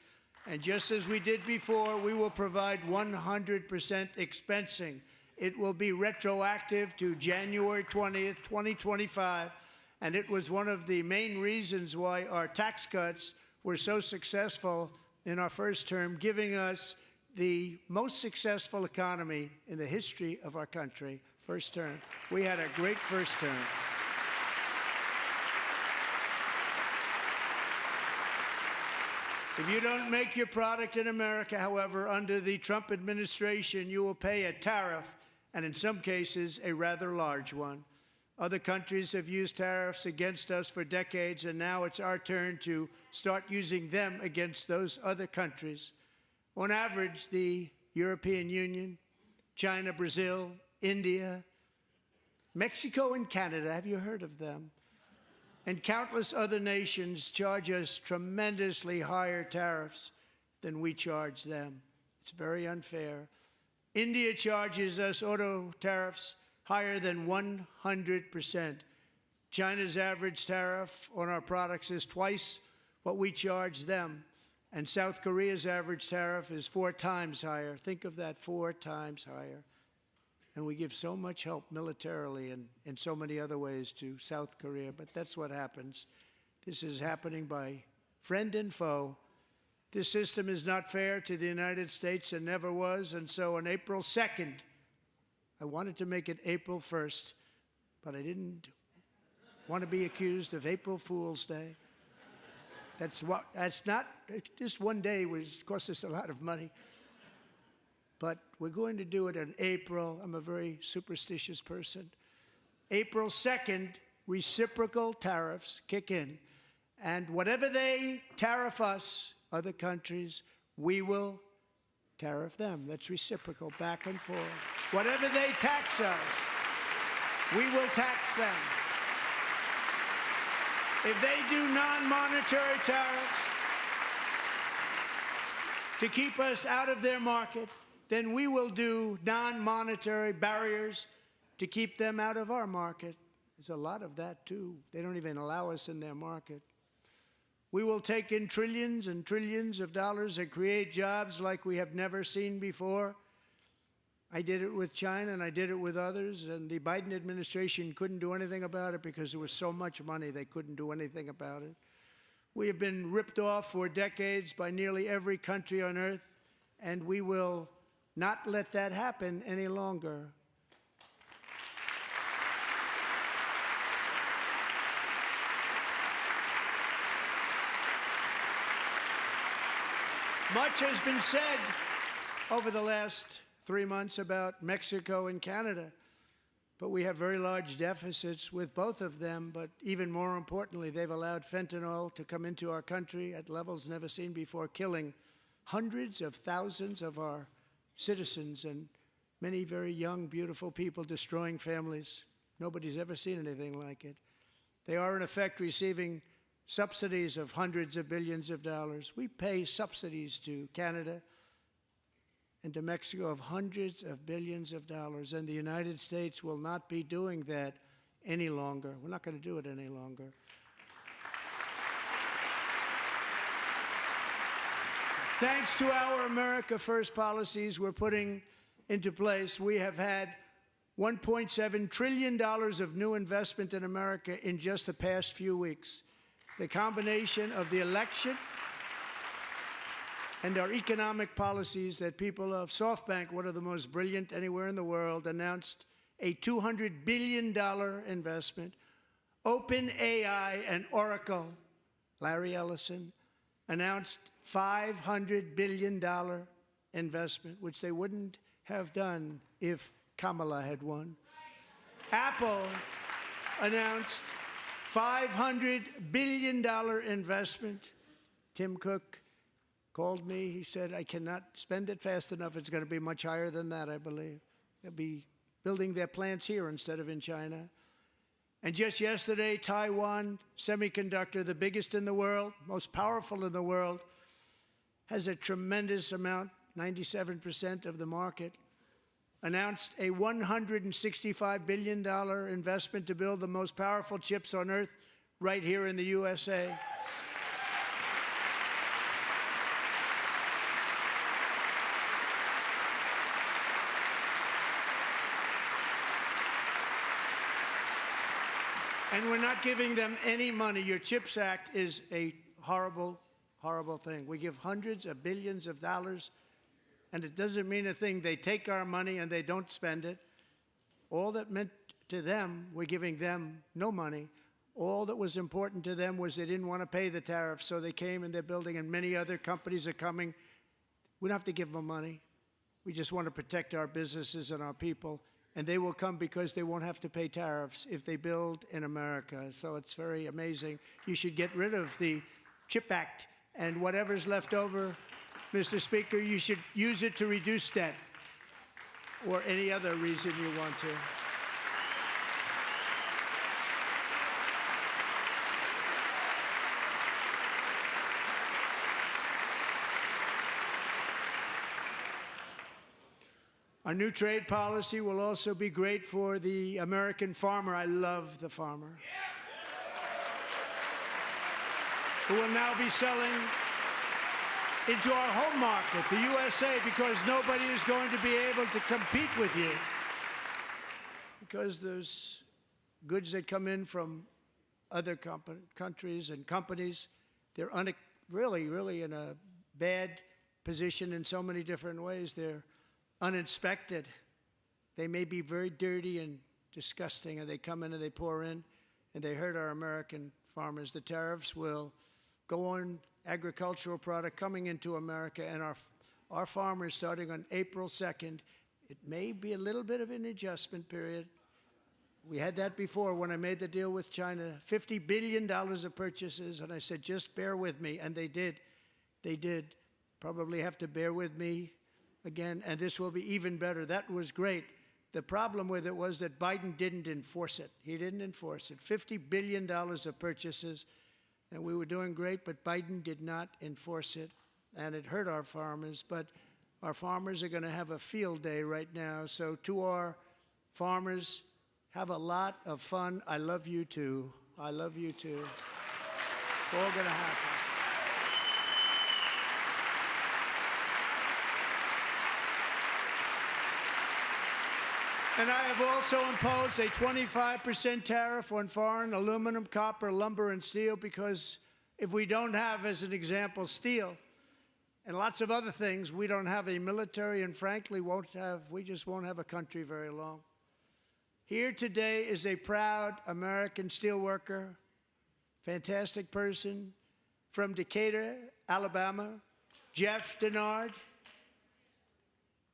And just as we did before, we will provide 100% expensing. It will be retroactive to January 20th, 2025. And it was one of the main reasons why our tax cuts were so successful in our first term, giving us the most successful economy in the history of our country. First term. We had a great first term. If you don't make your product in America, however, under the Trump administration, you will pay a tariff, and in some cases, a rather large one. Other countries have used tariffs against us for decades, and now it's our turn to start using them against those other countries. On average, the European Union, China, Brazil, India, Mexico, and Canada, have you heard of them? And countless other nations charge us tremendously higher tariffs than we charge them. It's very unfair. India charges us auto tariffs higher than 100%. China's average tariff on our products is twice what we charge them. And South Korea's average tariff is 4 times higher. Think of that, 4 times higher. And we give so much help militarily and in so many other ways to South Korea, but that's what happens. This is happening by friend and foe. This system is not fair to the United States and never was, and so on April 2nd, I wanted to make it April 1st, but I didn't want to be accused of April Fool's Day. That's not, just one day cost us a lot of money. But we're going to do it in April. I'm a very superstitious person. April 2nd, reciprocal tariffs kick in. And whatever they tariff us, other countries, we will tariff them. That's reciprocal, back and forth. Whatever they tax us, we will tax them. If they do non-monetary tariffs to keep us out of their market, then we will do non-monetary barriers to keep them out of our market. There's a lot of that, too. They don't even allow us in their market. We will take in trillions and trillions of dollars and create jobs like we have never seen before. I did it with China, and I did it with others, and the Biden administration couldn't do anything about it because there was so much money they couldn't do anything about it. We have been ripped off for decades by nearly every country on earth, and we will not let that happen any longer. Much has been said over the last 3 months about Mexico and Canada, but we have very large deficits with both of them. But even more importantly, they've allowed fentanyl to come into our country at levels never seen before, killing hundreds of thousands of our citizens and many very young, beautiful people, destroying families. Nobody's ever seen anything like it. They are, in effect, receiving subsidies of hundreds of billions of dollars. We pay subsidies to Canada and to Mexico of hundreds of billions of dollars, and the United States will not be doing that any longer. We're not going to do it any longer. Thanks to our America First policies we're putting into place, we have had $1.7 trillion of new investment in America in just the past few weeks. The combination of the election and our economic policies that people of SoftBank, one of the most brilliant anywhere in the world, announced a $200 billion investment. OpenAI and Oracle, Larry Ellison, announced $500 billion investment, which they wouldn't have done if Kamala had won. Apple announced $500 billion investment. Tim Cook called me. He said, I cannot spend it fast enough. It's going to be much higher than that, I believe. They'll be building their plants here instead of in China. And just yesterday, Taiwan Semiconductor, the biggest in the world, most powerful in the world, has a tremendous amount, 97% of the market, announced a $165 billion investment to build the most powerful chips on earth right here in the USA. And we're not giving them any money. Your CHIPS Act is a horrible, horrible thing. We give hundreds of billions of dollars, and it doesn't mean a thing. They take our money and they don't spend it. All that meant to them, we're giving them no money. All that was important to them was they didn't want to pay the tariffs, so they came and they're building, and many other companies are coming. We don't have to give them money. We just want to protect our businesses and our people. And they will come because they won't have to pay tariffs if they build in America. So it's very amazing. You should get rid of the CHIP Act, and whatever's left over, Mr. Speaker, you should use it to reduce debt or any other reason you want to. Our new trade policy will also be great for the American farmer. I love the farmer. Who will now be selling into our home market, the USA, because nobody is going to be able to compete with you because there's goods that come in from other countries and companies. They're really in a bad position in so many different ways. They're uninspected. They may be very dirty and disgusting, and they come in and they pour in, and they hurt our American farmers. The tariffs will go on agricultural product coming into America, and our farmers, starting on April 2nd, it may be a little bit of an adjustment period. We had that before when I made the deal with China, $50 billion of purchases, and I said, just bear with me, and they did. They did. Probably have to bear with me again, and this will be even better. That was great. The problem with it was that Biden didn't enforce it. He didn't enforce it. $50 billion of purchases, and we were doing great, but Biden did not enforce it, and it hurt our farmers. But our farmers are going to have a field day right now. So to our farmers, have a lot of fun. I love you too. I love you too. It's all going to happen. And I have also imposed a 25% tariff on foreign aluminum, copper, lumber, and steel, because if we don't have, as an example, steel and lots of other things, we don't have a military, and frankly, we just won't have a country very long. Here today is a proud American steelworker, fantastic person from Decatur, Alabama, Jeff Denard.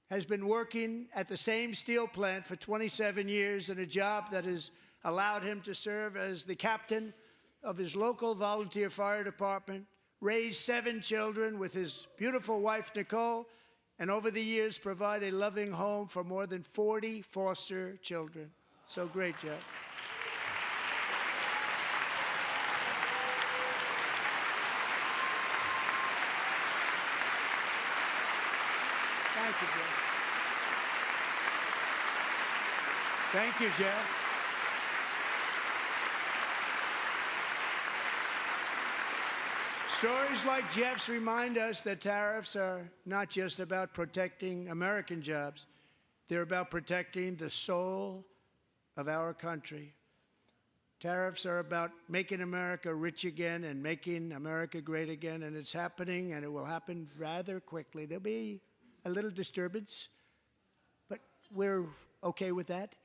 Has been working at the same steel plant for 27 years in a job that has allowed him to serve as the captain of his local volunteer fire department, raise 7 children with his beautiful wife, Nicole, and over the years provide a loving home for more than 40 foster children. So great, Jeff. Thank you, Jeff. Thank you, Jeff. Stories like Jeff's remind us that tariffs are not just about protecting American jobs. They're about protecting the soul of our country. Tariffs are about making America rich again and making America great again, and it's happening, and it will happen rather quickly. There'll be a little disturbance, but we're okay with that.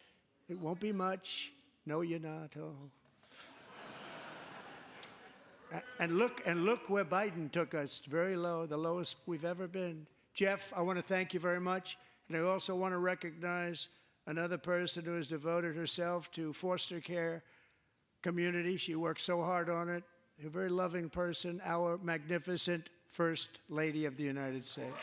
It won't be much. No, you're not. Oh. And look where Biden took us. Very low, the lowest we've ever been. Jeff, I want to thank you very much. And I also want to recognize another person who has devoted herself to foster care community. She works so hard on it. A very loving person, our magnificent First Lady of the United States.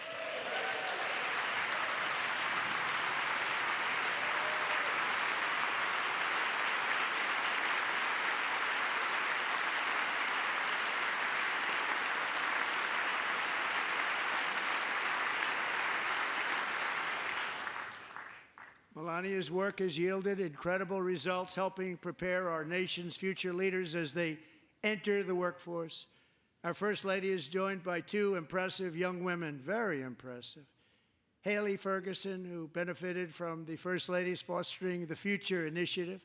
Melania's work has yielded incredible results, helping prepare our nation's future leaders as they enter the workforce. Our First Lady is joined by 2 impressive young women, very impressive. Haley Ferguson, who benefited from the First Lady's Fostering the Future initiative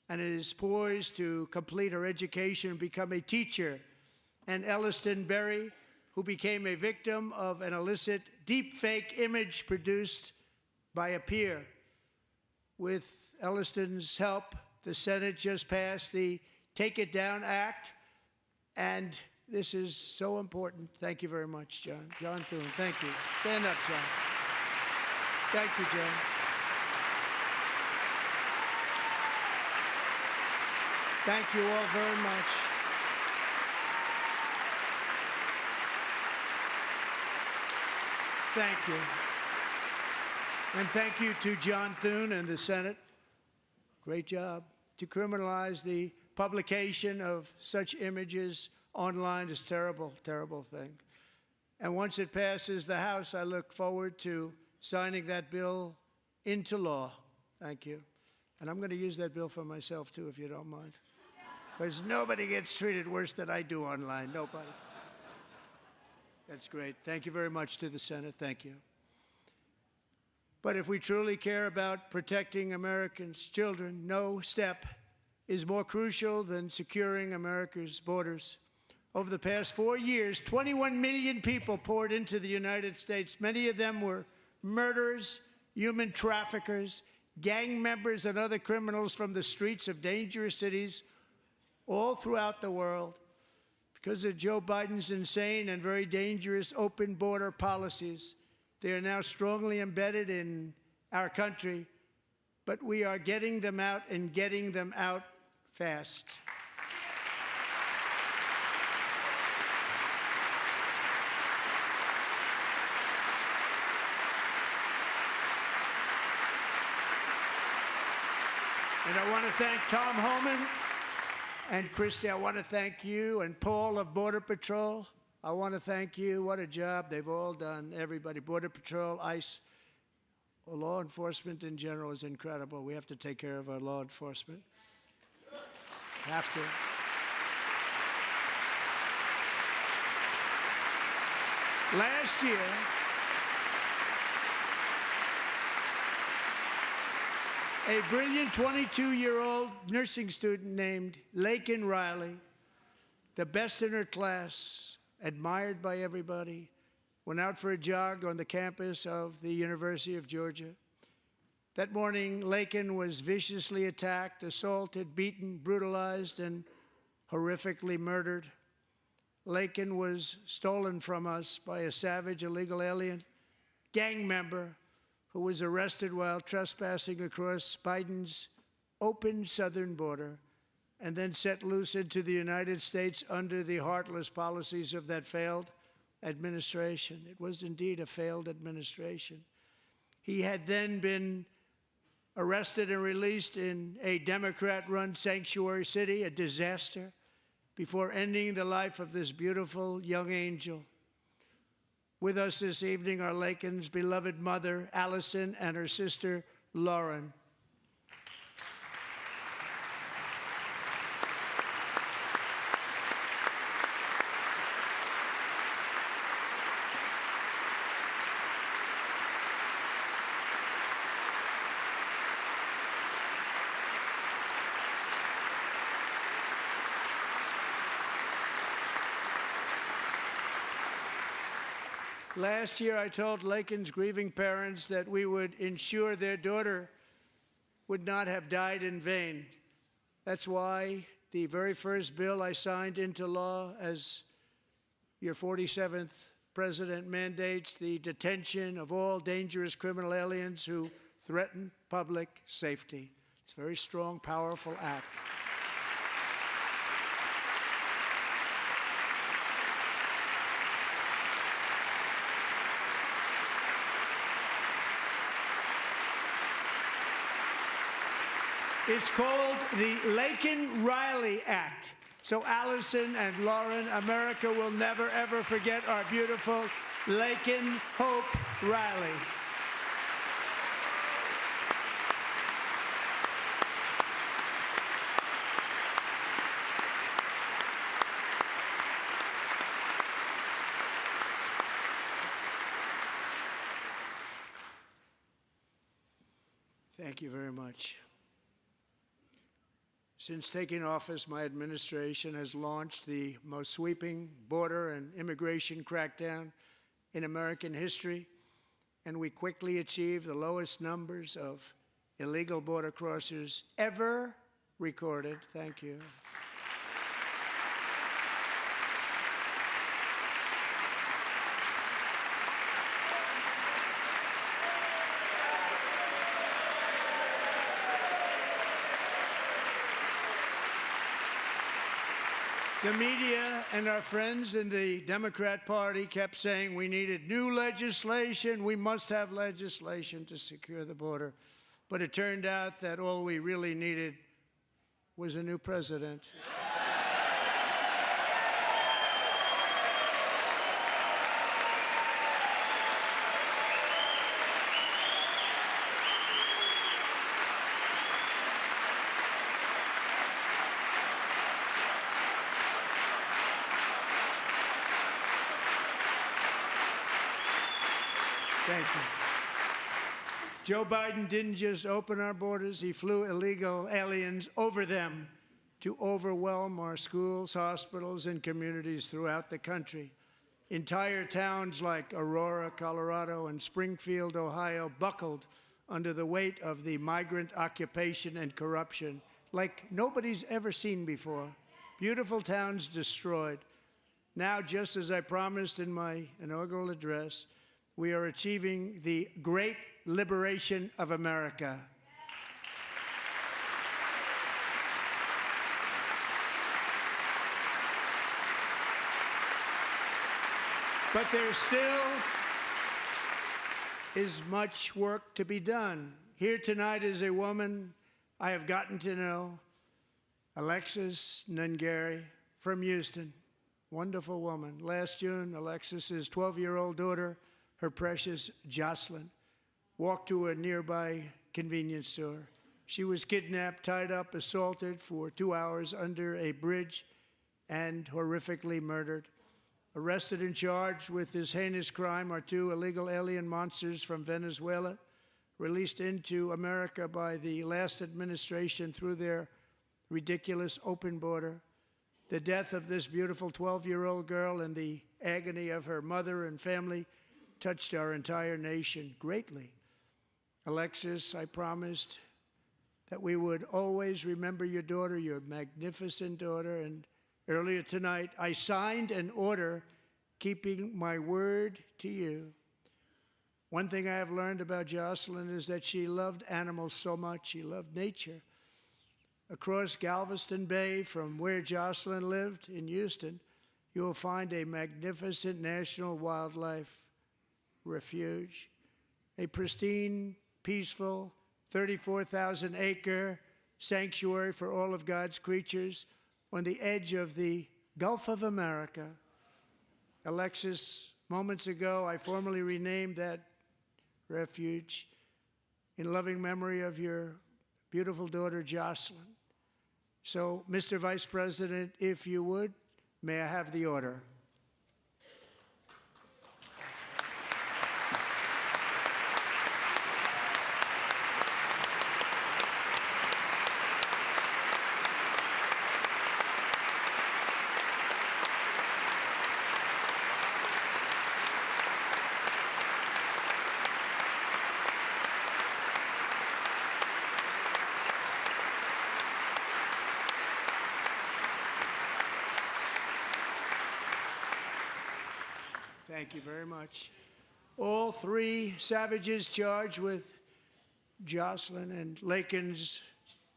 and is poised to complete her education and become a teacher. And Elliston Berry, who became a victim of an illicit deepfake image produced by a peer. With Elliston's help, the Senate just passed the Take It Down Act, and this is so important. Thank you very much, John. John Thune, thank you. Stand up, John. Thank you, John. Thank you all very much. Thank you. And thank you to John Thune and the Senate. Great job. To criminalize the publication of such images online is a terrible, terrible thing. And once it passes the House, I look forward to signing that bill into law. Thank you. And I'm going to use that bill for myself, too, if you don't mind. Because nobody gets treated worse than I do online. Nobody. That's great. Thank you very much to the Senate. Thank you. But if we truly care about protecting Americans' children, no step is more crucial than securing America's borders. Over the past 4 years, 21 million people poured into the United States. Many of them were murderers, human traffickers, gang members, and other criminals from the streets of dangerous cities all throughout the world. Because of Joe Biden's insane and very dangerous open border policies, they are now strongly embedded in our country, but we are getting them out and getting them out fast. And I want to thank Tom Homan and Christy. I want to thank you and Paul of Border Patrol. I want to thank you. What a job they've all done. Everybody, Border Patrol, ICE, law enforcement in general is incredible. We have to take care of our law enforcement. Have to. Last year, a brilliant 22-year-old nursing student named Laken Riley, the best in her class, admired by everybody, went out for a jog on the campus of the University of Georgia. That morning, Laken was viciously attacked, assaulted, beaten, brutalized, and horrifically murdered. Laken was stolen from us by a savage illegal alien gang member who was arrested while trespassing across Biden's open southern border and then set loose into the United States under the heartless policies of that failed administration. It was indeed a failed administration. He had then been arrested and released in a Democrat-run sanctuary city, a disaster, before ending the life of this beautiful young angel. With us this evening are Laken's beloved mother, Allison, and her sister, Lauren. Last year, I told Laken's grieving parents that we would ensure their daughter would not have died in vain. That's why the very first bill I signed into law as your 47th president mandates the detention of all dangerous criminal aliens who threaten public safety. It's a very strong, powerful act. It's called the Laken-Riley Act. So Allison and Lauren, America will never, ever forget our beautiful Laken Hope Riley. Thank you very much. Since taking office, my administration has launched the most sweeping border and immigration crackdown in American history, and we quickly achieved the lowest numbers of illegal border crossers ever recorded. Thank you. The media and our friends in the Democrat Party kept saying we needed new legislation, we must have legislation to secure the border. But it turned out that all we really needed was a new president. Thank you. Joe Biden didn't just open our borders, he flew illegal aliens over them to overwhelm our schools, hospitals, and communities throughout the country. Entire towns like Aurora, Colorado, and Springfield, Ohio, buckled under the weight of the migrant occupation and corruption like nobody's ever seen before. Beautiful towns destroyed. Now, just as I promised in my inaugural address, we are achieving the great liberation of America. But there still is much work to be done. Here tonight is a woman I have gotten to know, Alexis Nungari from Houston. Wonderful woman. Last June, Alexis's 12-year-old daughter, her precious Jocelyn, walked to a nearby convenience store. She was kidnapped, tied up, assaulted for 2 hours under a bridge, and horrifically murdered. Arrested and charged with this heinous crime are 2 illegal alien monsters from Venezuela, released into America by the last administration through their ridiculous open border. The death of this beautiful 12-year-old girl and the agony of her mother and family touched our entire nation greatly. Alexis, I promised that we would always remember your daughter, your magnificent daughter, and earlier tonight, I signed an order keeping my word to you. One thing I have learned about Jocelyn is that she loved animals so much. She loved nature. Across Galveston Bay, from where Jocelyn lived in Houston, you will find a magnificent national wildlife refuge, a pristine, peaceful, 34,000-acre sanctuary for all of God's creatures on the edge of the Gulf of America. Alexis, moments ago, I formally renamed that refuge in loving memory of your beautiful daughter, Jocelyn. So, Mr. Vice President, if you would, may I have the order? Thank you very much. All 3 savages charged with Jocelyn and Lakin's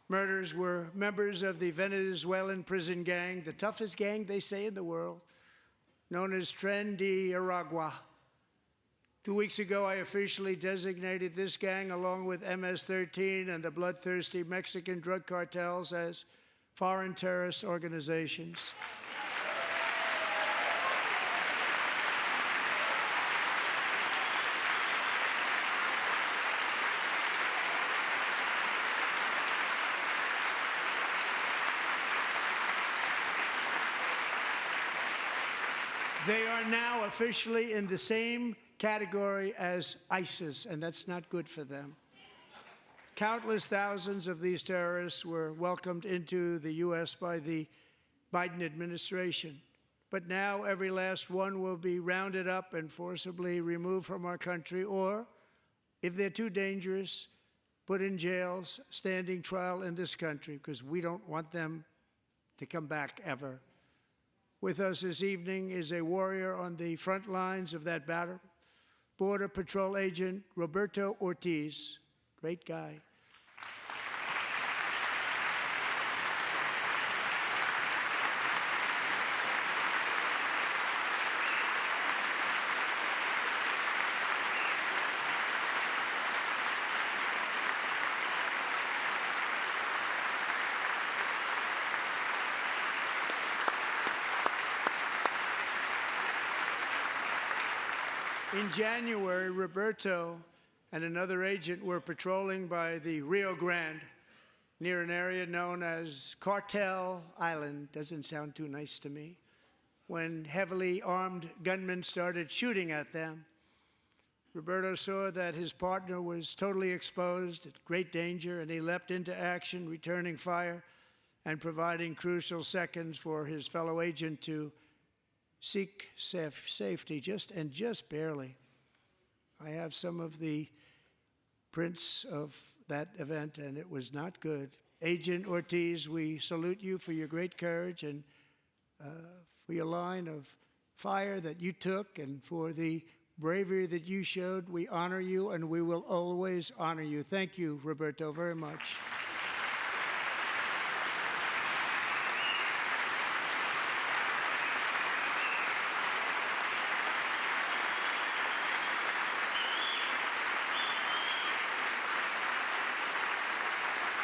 murders were members of the Venezuelan prison gang, the toughest gang, they say, in the world, known as Tren de Aragua. 2 weeks ago, I officially designated this gang, along with MS-13 and the bloodthirsty Mexican drug cartels, as foreign terrorist organizations. They are now officially in the same category as ISIS, and that's not good for them. Countless thousands of these terrorists were welcomed into the U.S. by the Biden administration. But now every last one will be rounded up and forcibly removed from our country, or, if they're too dangerous, put in jails, standing trial in this country, because we don't want them to come back ever. With us this evening is a warrior on the front lines of that battle, Border Patrol Agent Roberto Ortiz. Great guy. In January, Roberto and another agent were patrolling by the Rio Grande near an area known as Cartel Island. Doesn't sound too nice to me. When heavily armed gunmen started shooting at them. Roberto saw that his partner was totally exposed, at great danger, and he leapt into action, returning fire and providing crucial seconds for his fellow agent to seek safety, just barely. I have some of the prints of that event, and it was not good. Agent Ortiz, we salute you for your great courage and for your line of fire that you took and for the bravery that you showed. We honor you, and we will always honor you. Thank you, Roberto, very much.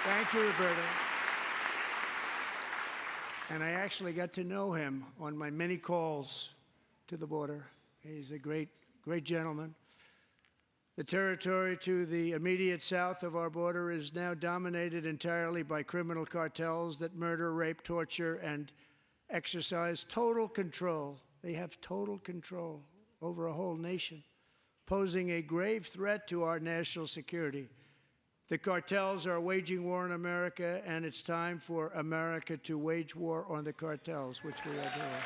Thank you, Roberto. And I actually got to know him on my many calls to the border. He's a great gentleman. The territory to the immediate south of our border is now dominated entirely by criminal cartels that murder, rape, torture, and exercise total control. They have total control over a whole nation, posing a grave threat to our national security. The cartels are waging war on America, and it's time for America to wage war on the cartels, which we are doing.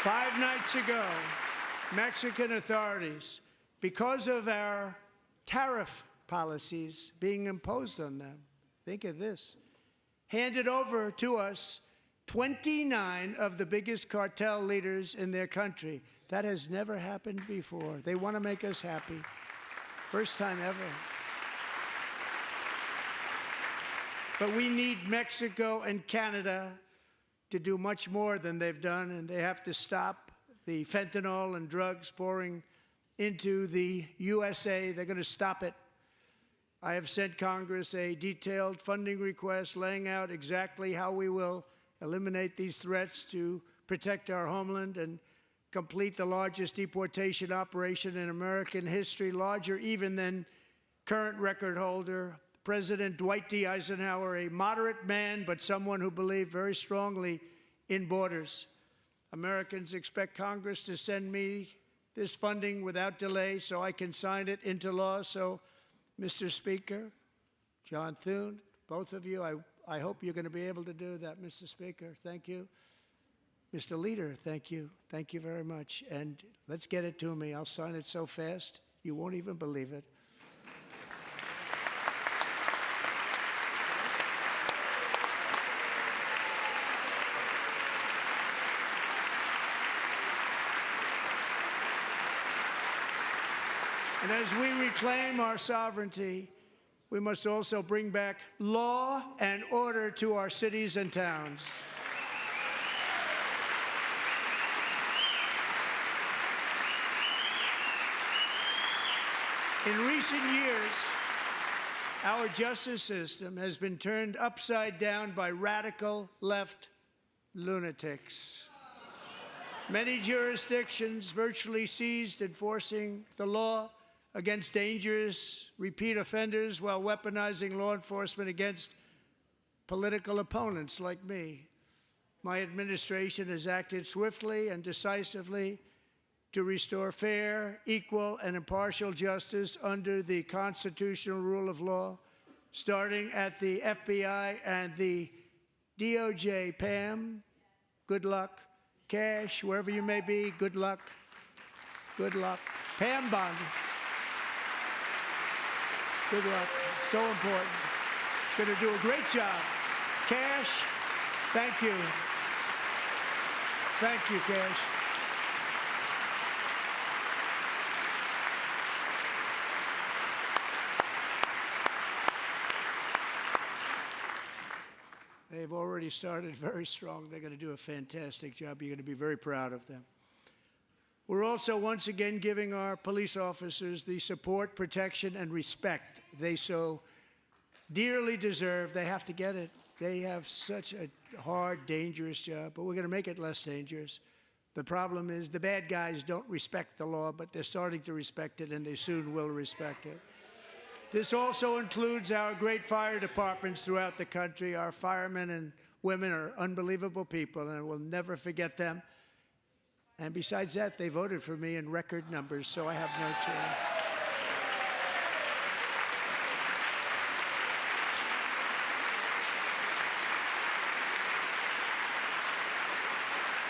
Five nights ago, Mexican authorities, because of our tariff policies being imposed on them, think of this, handed over to us 29 of the biggest cartel leaders in their country. That has never happened before. They want to make us happy. First time ever. But we need Mexico and Canada to do much more than they've done, and they have to stop the fentanyl and drugs pouring into the USA. They're going to stop it. I have sent Congress a detailed funding request laying out exactly how we will eliminate these threats to protect our homeland and complete the largest deportation operation in American history, larger even than current record holder, President Dwight D. Eisenhower, a moderate man, but someone who believed very strongly in borders. Americans expect Congress to send me this funding without delay so I can sign it into law. So, Mr. Speaker, John Thune, both of you, I hope you're going to be able to do that, Mr. Speaker. Thank you. Mr. Leader, thank you. Thank you very much. And let's get it to me. I'll sign it so fast, you won't even believe it. And as we reclaim our sovereignty, we must also bring back law and order to our cities and towns. In recent years, our justice system has been turned upside down by radical left lunatics. Many jurisdictions virtually ceased enforcing the law against dangerous repeat offenders while weaponizing law enforcement against political opponents like me. My administration has acted swiftly and decisively to restore fair, equal, and impartial justice under the constitutional rule of law, starting at the FBI and the DOJ. Pam, good luck. Cash, wherever you may be, good luck. Good luck. Pam Bond. Good luck. So important. Going to do a great job. Cash, thank you. Thank you, Cash. They've already started very strong. They're going to do a fantastic job. You're going to be very proud of them. We're also once again giving our police officers the support, protection, and respect they so dearly deserve. They have to get it. They have such a hard, dangerous job, but we're going to make it less dangerous. The problem is the bad guys don't respect the law, but they're starting to respect it, and they soon will respect it. This also includes our great fire departments throughout the country. Our firemen and women are unbelievable people, and we'll never forget them. And besides that, they voted for me in record numbers, so I have no choice.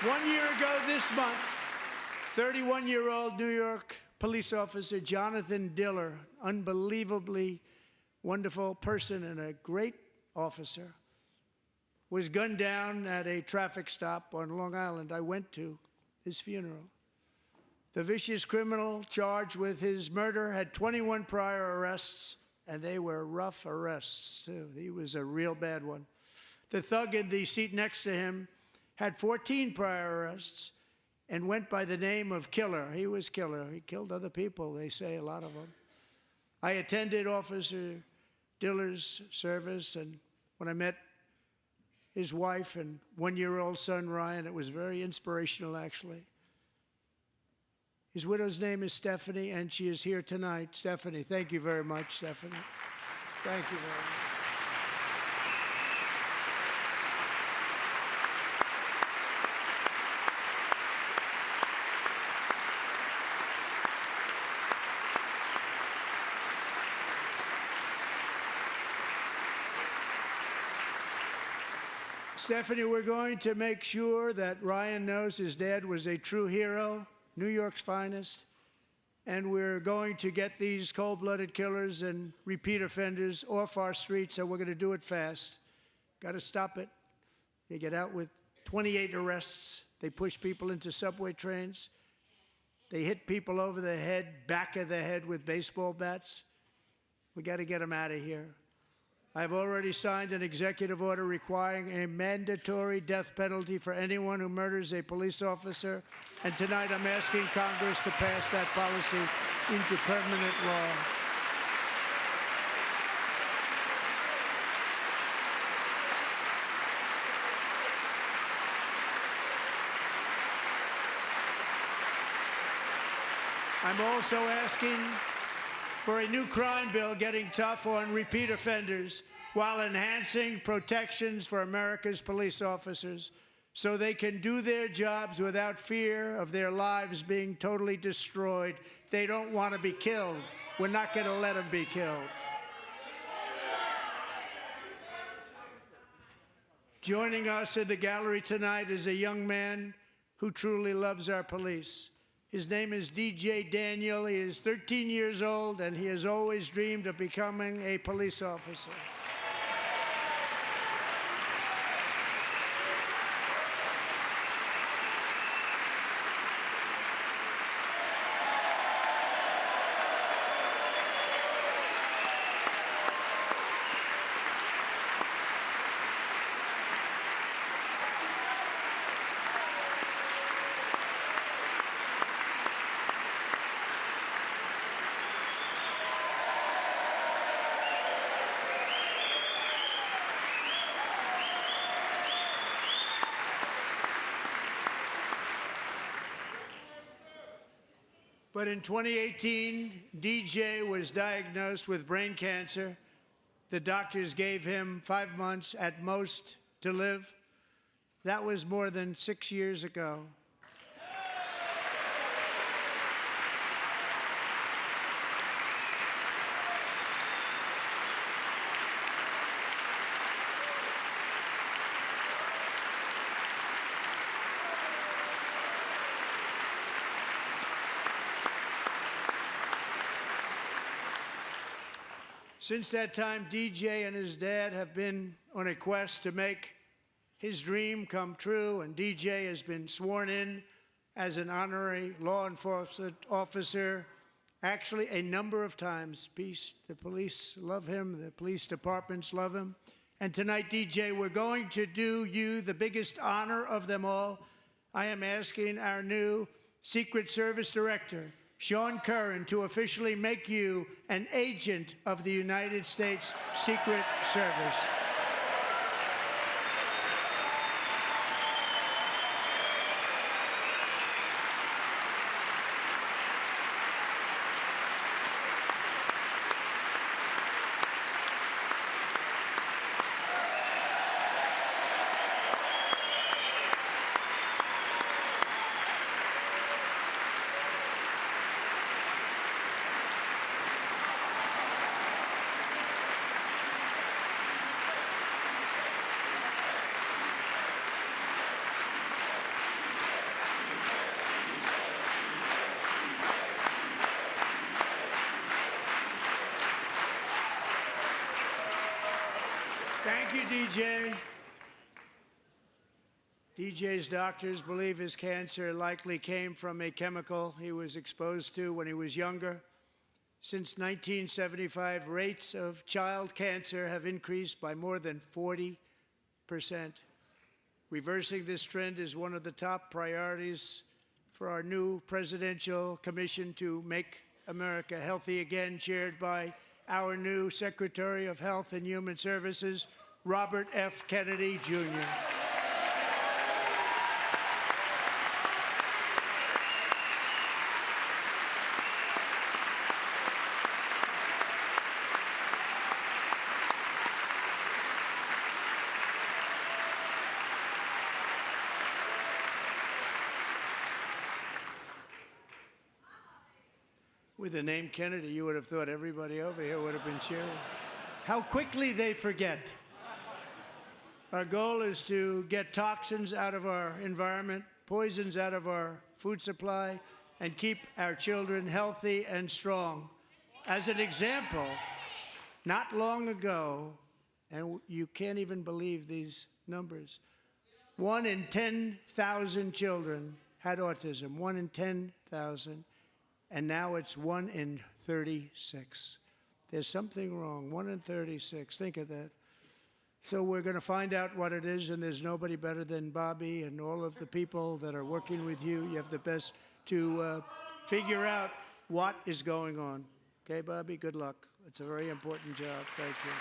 One year ago this month, 31-year-old New York police officer Jonathan Diller, unbelievably wonderful person and a great officer, was gunned down at a traffic stop on Long Island. I went to his funeral. The vicious criminal charged with his murder had 21 prior arrests, and they were rough arrests, too. He was a real bad one. The thug in the seat next to him had 14 prior arrests and went by the name of Killer. He was Killer. He killed other people, they say, a lot of them. I attended Officer Diller's service, and when I met his wife and one-year-old son, Ryan, it was very inspirational, actually. His widow's name is Stephanie, and she is here tonight. Stephanie, thank you very much, Stephanie. Thank you very much. Stephanie, we're going to make sure that Ryan knows his dad was a true hero, New York's finest, and we're going to get these cold-blooded killers and repeat offenders off our streets, and we're going to do it fast. Got to stop it. They get out with 28 arrests. They push people into subway trains. They hit people over the head, back of the head with baseball bats. We got to get them out of here. I've already signed an executive order requiring a mandatory death penalty for anyone who murders a police officer, and tonight I'm asking Congress to pass that policy into permanent law. I'm also asking for a new crime bill getting tough on repeat offenders while enhancing protections for America's police officers so they can do their jobs without fear of their lives being totally destroyed. They don't want to be killed. We're not going to let them be killed. Joining us in the gallery tonight is a young man who truly loves our police. His name is DJ Daniel. He is 13 years old, and he has always dreamed of becoming a police officer. But in 2018, DJ was diagnosed with brain cancer. The doctors gave him 5 months at most to live. That was more than 6 years ago. Since that time, DJ and his dad have been on a quest to make his dream come true, and DJ has been sworn in as an honorary law enforcement officer, actually a number of times. The police love him, the police departments love him. And tonight, DJ, we're going to do you the biggest honor of them all. I am asking our new Secret Service Director, Sean Curran, to officially make you an agent of the United States Secret Service. Thank you, DJ. DJ's doctors believe his cancer likely came from a chemical he was exposed to when he was younger. Since 1975, rates of child cancer have increased by more than 40%. Reversing this trend is one of the top priorities for our new presidential commission to make America healthy again, chaired by our new Secretary of Health and Human Services, Robert F. Kennedy, Jr. With the name Kennedy, you would have thought everybody over here would have been cheering. How quickly they forget. Our goal is to get toxins out of our environment, poisons out of our food supply, and keep our children healthy and strong. As an example, not long ago, and you can't even believe these numbers, 1 in 10,000 children had autism, 1 in 10,000. And now it's 1 in 36. There's something wrong, 1 in 36. Think of that. So we're going to find out what it is, and there's nobody better than Bobby and all of the people that are working with you. You have the best to figure out what is going on. Okay, Bobby, good luck. It's a very important job. Thank you.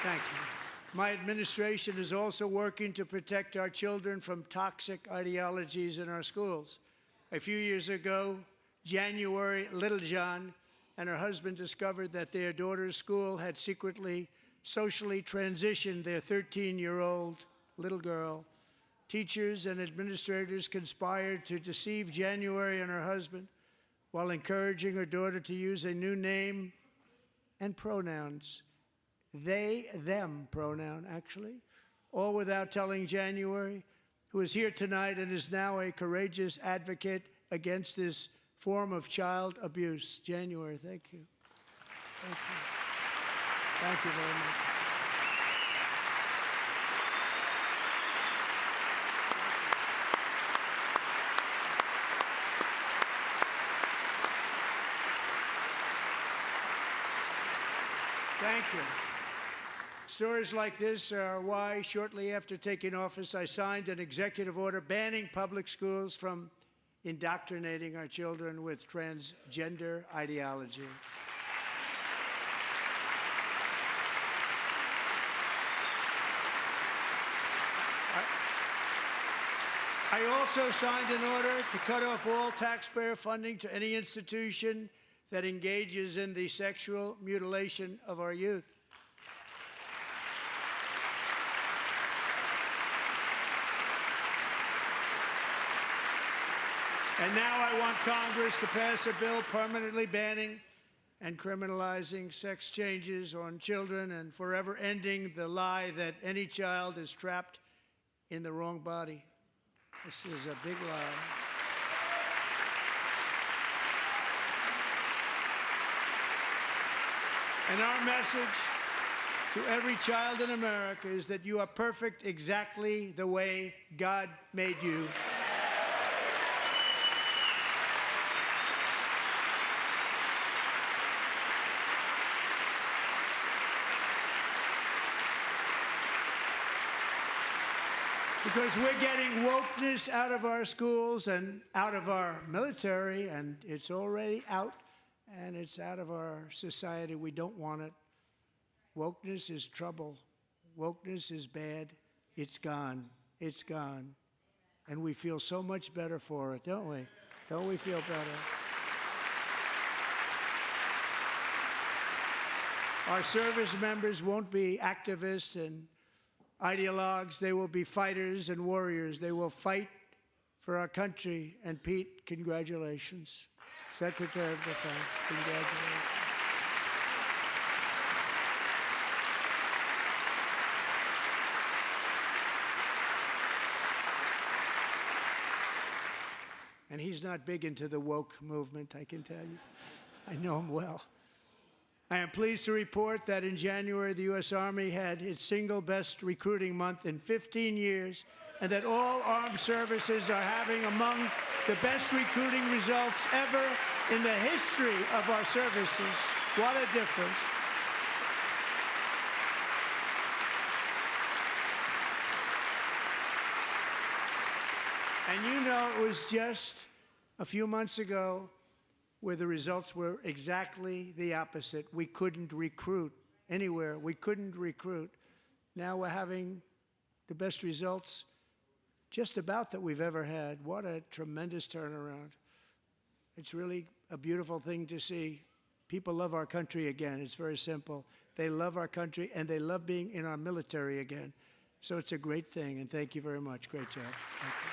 Thank you. My administration is also working to protect our children from toxic ideologies in our schools. A few years ago, January Littlejohn and her husband discovered that their daughter's school had secretly socially transitioned their 13-year-old little girl. Teachers and administrators conspired to deceive January and her husband while encouraging her daughter to use a new name and pronouns. They, them pronoun, actually, all without telling January, who is here tonight and is now a courageous advocate against this form of child abuse. January, thank you. Thank you. Thank you very much. Thank you. Stories like this are why, shortly after taking office, I signed an executive order banning public schools from indoctrinating our children with transgender ideology. I also signed an order to cut off all taxpayer funding to any institution that engages in the sexual mutilation of our youth. And now I want Congress to pass a bill permanently banning and criminalizing sex changes on children and forever ending the lie that any child is trapped in the wrong body. This is a big lie. And our message to every child in America is that you are perfect exactly the way God made you. Because we're getting wokeness out of our schools and out of our military, and it's already out, and it's out of our society. We don't want it. Wokeness is trouble. Wokeness is bad. It's gone. It's gone. And we feel so much better for it, don't we? Don't we feel better? Our service members won't be activists and ideologues. They will be fighters and warriors. They will fight for our country. And Pete, congratulations. Secretary of Defense, congratulations. And he's not big into the woke movement, I can tell you. I know him well. I am pleased to report that in January, the U.S. Army had its single best recruiting month in 15 years, and that all armed services are having among the best recruiting results ever in the history of our services. What a difference. And you know, it was just a few months ago where the results were exactly the opposite. We couldn't recruit anywhere. We couldn't recruit. Now we're having the best results just about that we've ever had. What a tremendous turnaround. It's really a beautiful thing to see. People love our country again. It's very simple. They love our country, and they love being in our military again. So it's a great thing, and thank you very much. Great job. Thank you.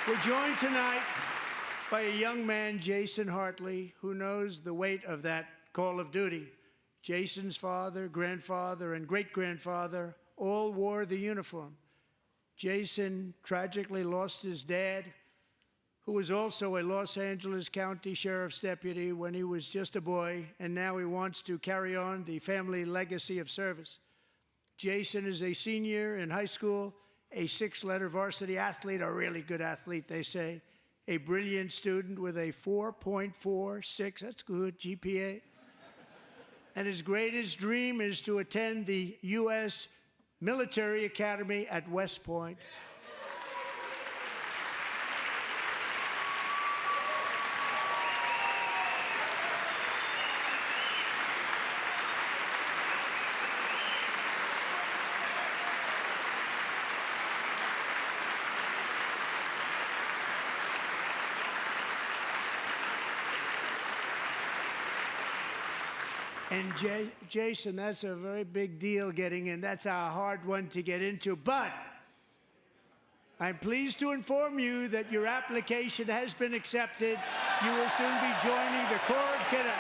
We're joined tonight by a young man, Jason Hartley, who knows the weight of that call of duty. Jason's father, grandfather, and great-grandfather all wore the uniform. Jason tragically lost his dad, who was also a Los Angeles County Sheriff's deputy when he was just a boy, and now he wants to carry on the family legacy of service. Jason is a senior in high school, a 6-letter varsity athlete, a really good athlete, they say, a brilliant student with a 4.46, that's good, GPA. And his greatest dream is to attend the U.S. Military Academy at West Point. And Jason, that's a very big deal getting in. That's a hard one to get into. But I'm pleased to inform you that your application has been accepted. You will soon be joining the Corps of Cadets.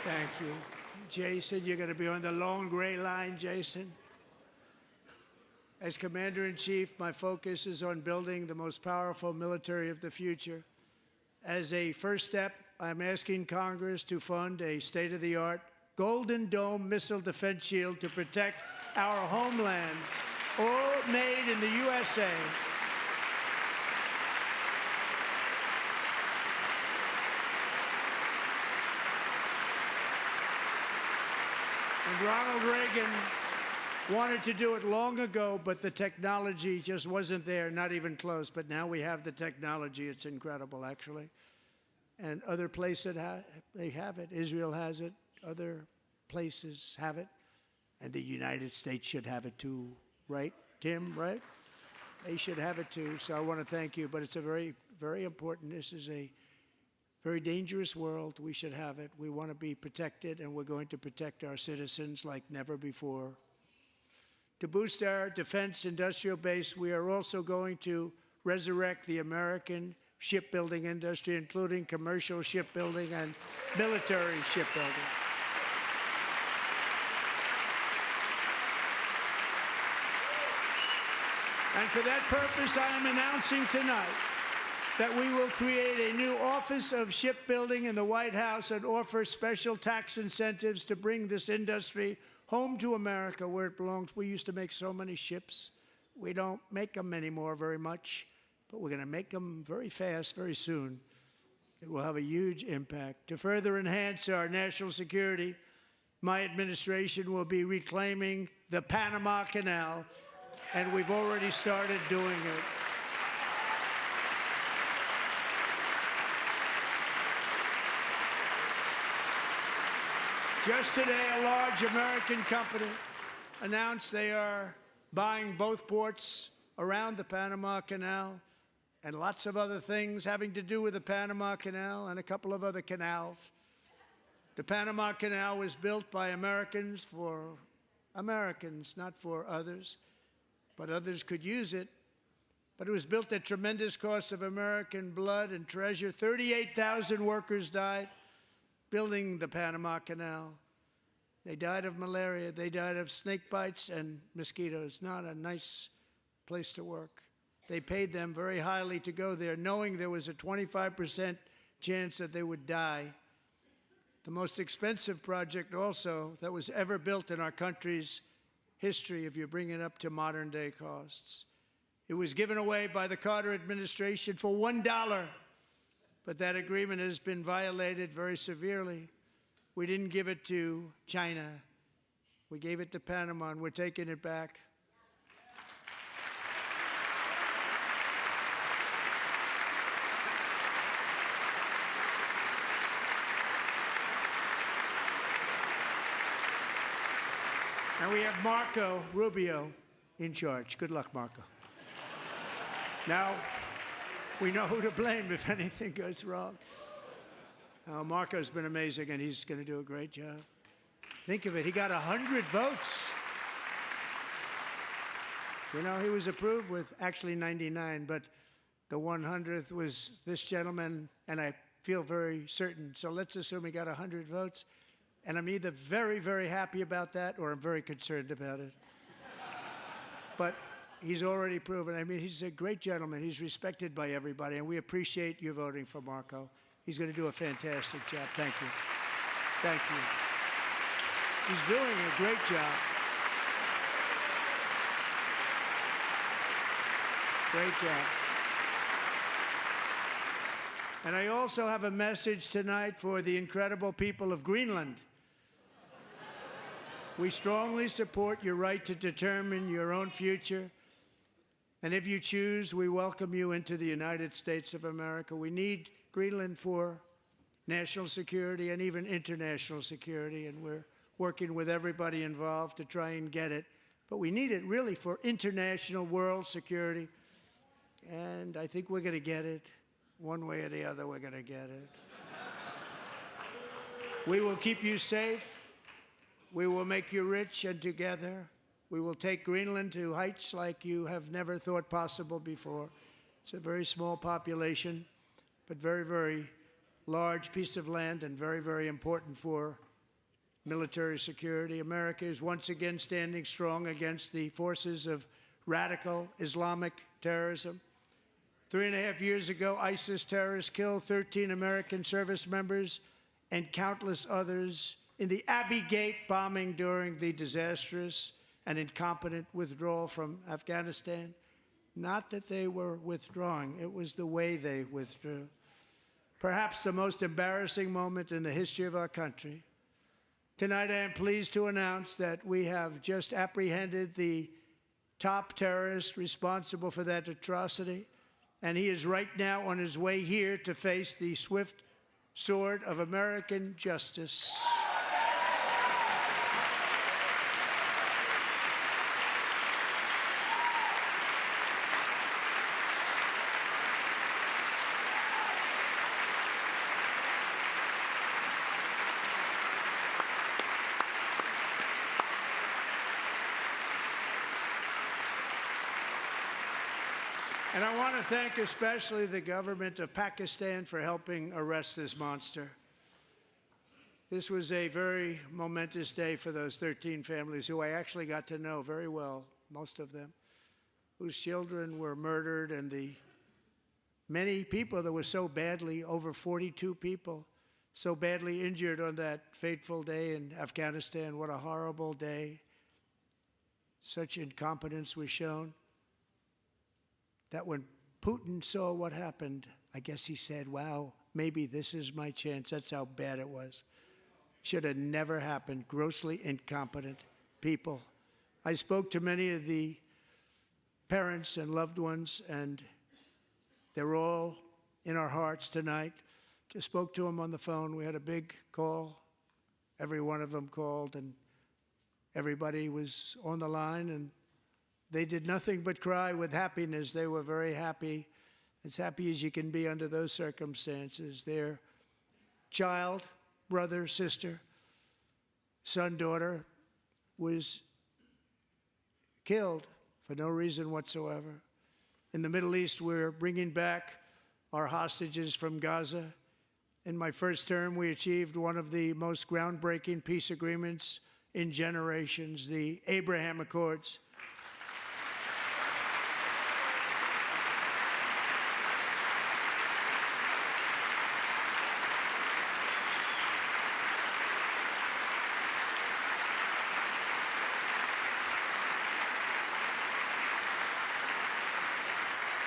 Thank you. Jason, you're going to be on the long gray line, Jason. As Commander-in-Chief, my focus is on building the most powerful military of the future. As a first step, I'm asking Congress to fund a state-of-the-art Golden Dome missile defense shield to protect our homeland, all made in the USA. And Ronald Reagan wanted to do it long ago, but the technology just wasn't there, not even close. But now we have the technology. It's incredible, actually. And other places, they have it. Israel has it. Other places have it. And the United States should have it too, right, Tim, right? They should have it too. So I want to thank you. But it's a very, very important. This is a very dangerous world. We should have it. We want to be protected, and we're going to protect our citizens like never before. To boost our defense industrial base, we are also going to resurrect the American shipbuilding industry, including commercial shipbuilding and military shipbuilding. And for that purpose, I am announcing tonight that we will create a new Office of Shipbuilding in the White House and offer special tax incentives to bring this industry home to America where it belongs. We used to make so many ships. We don't make them anymore very much, but we're going to make them very fast, very soon. It will have a huge impact. To further enhance our national security, my administration will be reclaiming the Panama Canal, and we've already started doing it. Just today, a large American company announced they are buying both ports around the Panama Canal and lots of other things having to do with the Panama Canal and a couple of other canals. The Panama Canal was built by Americans for Americans, not for others, but others could use it. But it was built at tremendous cost of American blood and treasure. 38,000 workers died building the Panama Canal. They died of malaria. They died of snake bites and mosquitoes. Not a nice place to work. They paid them very highly to go there, knowing there was a 25% chance that they would die. The most expensive project also that was ever built in our country's history, if you bring it up to modern day costs. It was given away by the Carter administration for $1, but that agreement has been violated very severely. We didn't give it to China. We gave it to Panama, and we're taking it back. And we have Marco Rubio in charge. Good luck, Marco. Now, we know who to blame if anything goes wrong. Marco's been amazing, and he's going to do a great job. Think of it. He got 100 votes. You know, he was approved with actually 99, but the 100th was this gentleman, and I feel very certain. So let's assume he got 100 votes. And I'm either very, very happy about that or I'm very concerned about it. But he's already proven. I mean, he's a great gentleman. He's respected by everybody, and we appreciate you voting for Marco. He's going to do a fantastic job. Thank you. Thank you. He's doing a great job. Great job. And I also have a message tonight for the incredible people of Greenland. We strongly support your right to determine your own future. And if you choose, we welcome you into the United States of America. We need Greenland for national security and even international security, and we're working with everybody involved to try and get it. But we need it really for international world security, and I think we're going to get it. One way or the other, we're going to get it. We will keep you safe. We will make you rich, and together we will take Greenland to heights like you have never thought possible before. It's a very small population, but very, very large piece of land and very, very important for military security. America is once again standing strong against the forces of radical Islamic terrorism. 3.5 years ago, ISIS terrorists killed 13 American service members and countless others in the Abbey Gate bombing during the disastrous and incompetent withdrawal from Afghanistan. Not that they were withdrawing, it was the way they withdrew. Perhaps the most embarrassing moment in the history of our country. Tonight, I am pleased to announce that we have just apprehended the top terrorist responsible for that atrocity, and he is right now on his way here to face the swift sword of American justice. And I want to thank especially the government of Pakistan for helping arrest this monster. This was a very momentous day for those 13 families who I actually got to know very well, most of them, whose children were murdered, and the many people that were so badly, over 42 people, so badly injured on that fateful day in Afghanistan. What a horrible day. Such incompetence was shown that when Putin saw what happened, I guess he said, wow, maybe this is my chance. That's how bad it was. Should have never happened. Grossly incompetent people. I spoke to many of the parents and loved ones, and they're all in our hearts tonight. Just spoke to them on the phone. We had a big call. Every one of them called, and Everybody was on the line, and they did nothing but cry with happiness. They were very happy, as happy as you can be under those circumstances. Their child, brother, sister, son, daughter was killed for no reason whatsoever. In the Middle East, we're bringing back our hostages from Gaza. In my first term, we achieved one of the most groundbreaking peace agreements in generations, the Abraham Accords.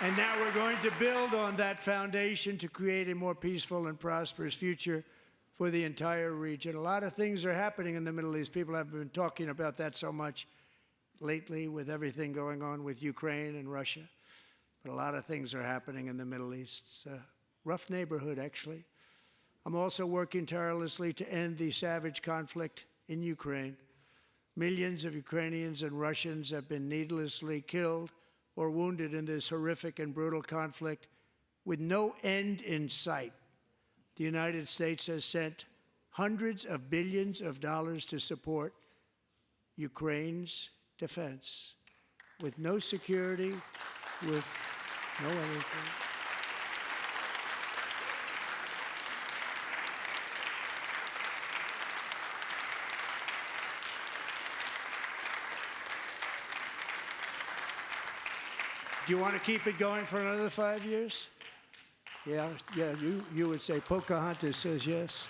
And now we're going to build on that foundation to create a more peaceful and prosperous future for the entire region. A lot of things are happening in the Middle East. People have been talking about that so much lately with everything going on with Ukraine and Russia. But a lot of things are happening in the Middle East. It's a rough neighborhood, actually. I'm also working tirelessly to end the savage conflict in Ukraine. Millions of Ukrainians and Russians have been needlessly killed or wounded in this horrific and brutal conflict with no end in sight. The United States has sent hundreds of billions of dollars to support Ukraine's defense with no security, with no anything. Do you want to keep it going for another 5 years? Yeah, you would say Pocahontas says yes.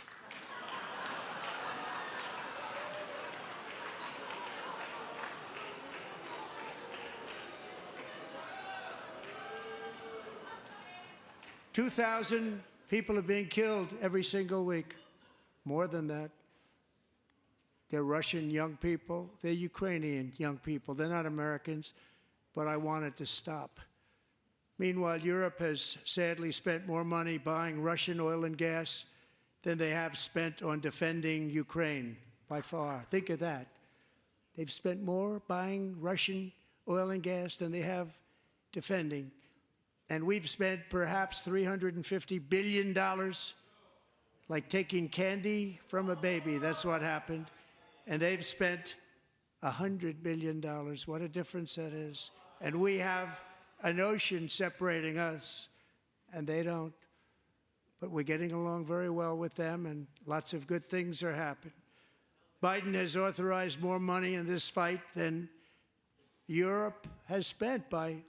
$2,000 people are being killed every single week. More than that. They're Russian young people. They're Ukrainian young people. They're not Americans. But I want it to stop. Meanwhile, Europe has sadly spent more money buying Russian oil and gas than they have spent on defending Ukraine, by far. Think of that. They've spent more buying Russian oil and gas than they have defending. And we've spent perhaps $350 billion, like taking candy from a baby. That's what happened. And they've spent $100 billion. What a difference that is. And we have an ocean separating us, and they don't. But we're getting along very well with them, and lots of good things are happening. Biden has authorized more money in this fight than Europe has spent by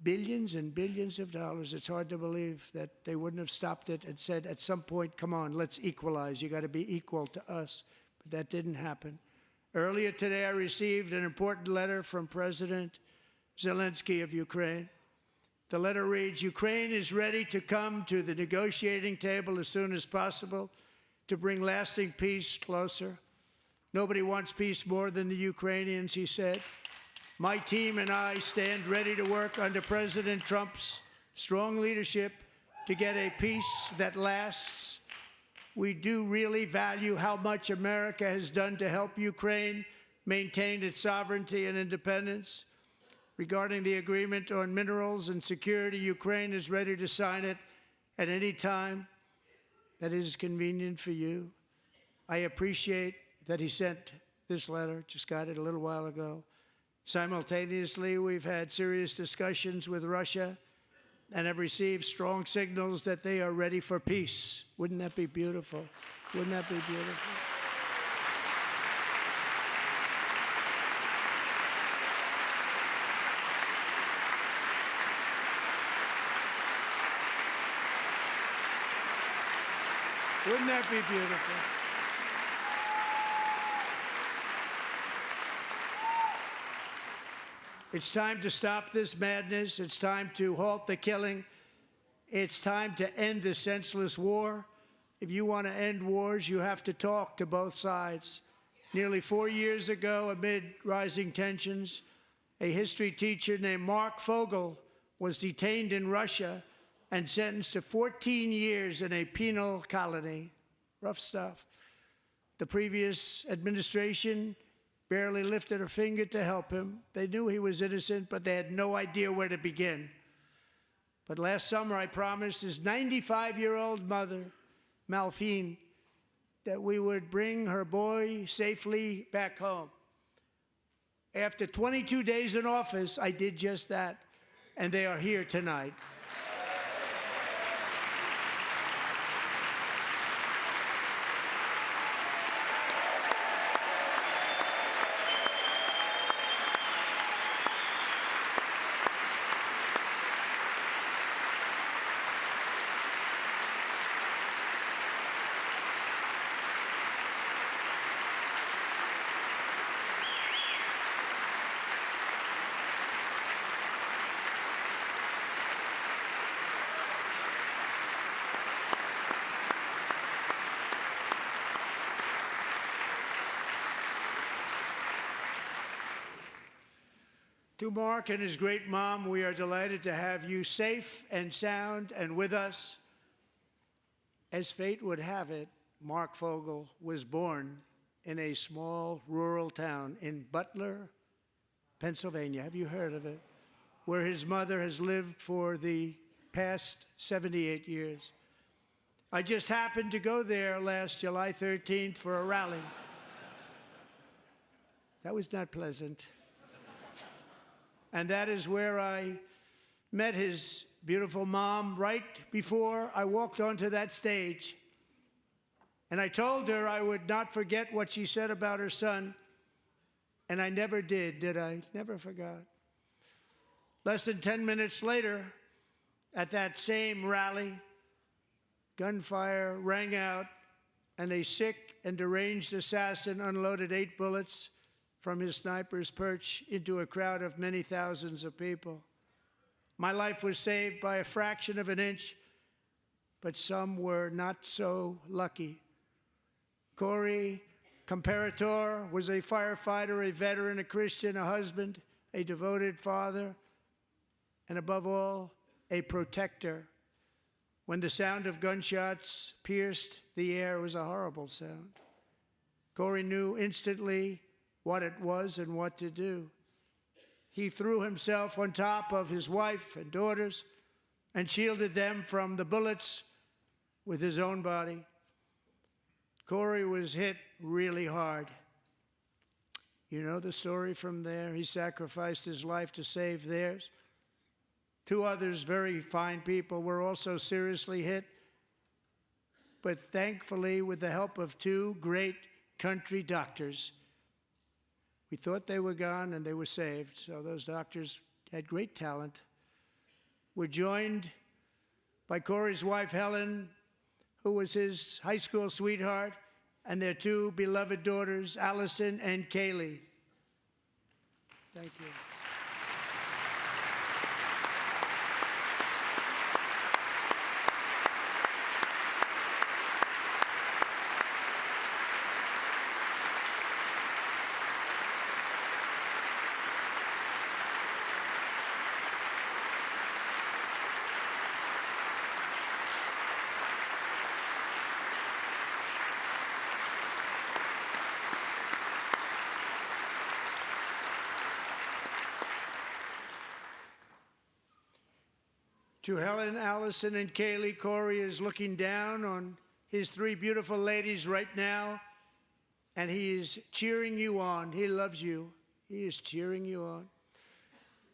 billions and billions of dollars. It's hard to believe that they wouldn't have stopped it and said, at some point, come on, let's equalize. You got to be equal to us. But that didn't happen. Earlier today, I received an important letter from President Zelensky of Ukraine. The letter reads, Ukraine is ready to come to the negotiating table as soon as possible to bring lasting peace closer. Nobody wants peace more than the Ukrainians, he said. My team and I stand ready to work under President Trump's strong leadership to get a peace that lasts. We do really value how much America has done to help Ukraine maintain its sovereignty and independence. Regarding the agreement on minerals and security, Ukraine is ready to sign it at any time that is convenient for you. I appreciate that he sent this letter, just got it a little while ago. Simultaneously, we've had serious discussions with Russia and have received strong signals that they are ready for peace. Wouldn't that be beautiful? Wouldn't that be beautiful? Wouldn't that be beautiful? It's time to stop this madness. It's time to halt the killing. It's time to end this senseless war. If you want to end wars, you have to talk to both sides. Nearly 4 years ago, amid rising tensions, a history teacher named Mark Fogel was detained in Russia and sentenced to 14 years in a penal colony. Rough stuff. The previous administration barely lifted a finger to help him. They knew he was innocent, but they had no idea where to begin. But last summer, I promised his 95-year-old mother, Malphine, that we would bring her boy safely back home. After 22 days in office, I did just that, and they are here tonight. To Mark and his great mom, we are delighted to have you safe and sound and with us. As fate would have it, Mark Fogel was born in a small rural town in Butler, Pennsylvania. Have you heard of it? Where his mother has lived for the past 78 years. I just happened to go there last July 13th for a rally. That was not pleasant. And that is where I met his beautiful mom right before I walked onto that stage. And I told her I would not forget what she said about her son. And I never did I? Never forgot. Less than 10 minutes later, at that same rally, gunfire rang out, and a sick and deranged assassin unloaded 8 bullets from his sniper's perch into a crowd of many thousands of people. My life was saved by a fraction of an inch, but some were not so lucky. Corey Comparator was a firefighter, a veteran, a Christian, a husband, a devoted father, and above all, a protector. When the sound of gunshots pierced the air, it was a horrible sound. Corey knew instantly what it was and what to do. He threw himself on top of his wife and daughters and shielded them from the bullets with his own body. Corey was hit really hard. You know the story from there. He sacrificed his life to save theirs. 2 others, very fine people, were also seriously hit. But thankfully, with the help of 2 great country doctors, we thought they were gone, and they were saved. So those doctors had great talent. We're joined by Corey's wife, Helen, who was his high school sweetheart, and their 2 beloved daughters, Allison and Kaylee. Thank you. To Helen, Allison, and Kaylee, Corey is looking down on his 3 beautiful ladies right now, and he is cheering you on. He loves you. He is cheering you on.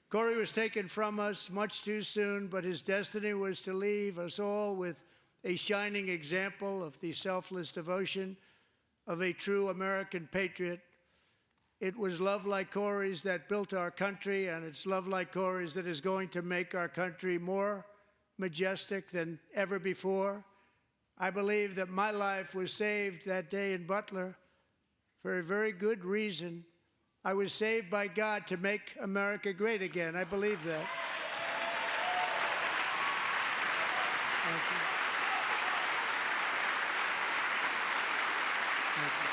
Corey was taken from us much too soon, but his destiny was to leave us all with a shining example of the selfless devotion of a true American patriot. It was love like Corey's that built our country, and it's love like Corey's that is going to make our country more majestic than ever before. I believe that my life was saved that day in Butler for a very good reason. I was saved by God to make America great again. I believe that. Thank you. Thank you.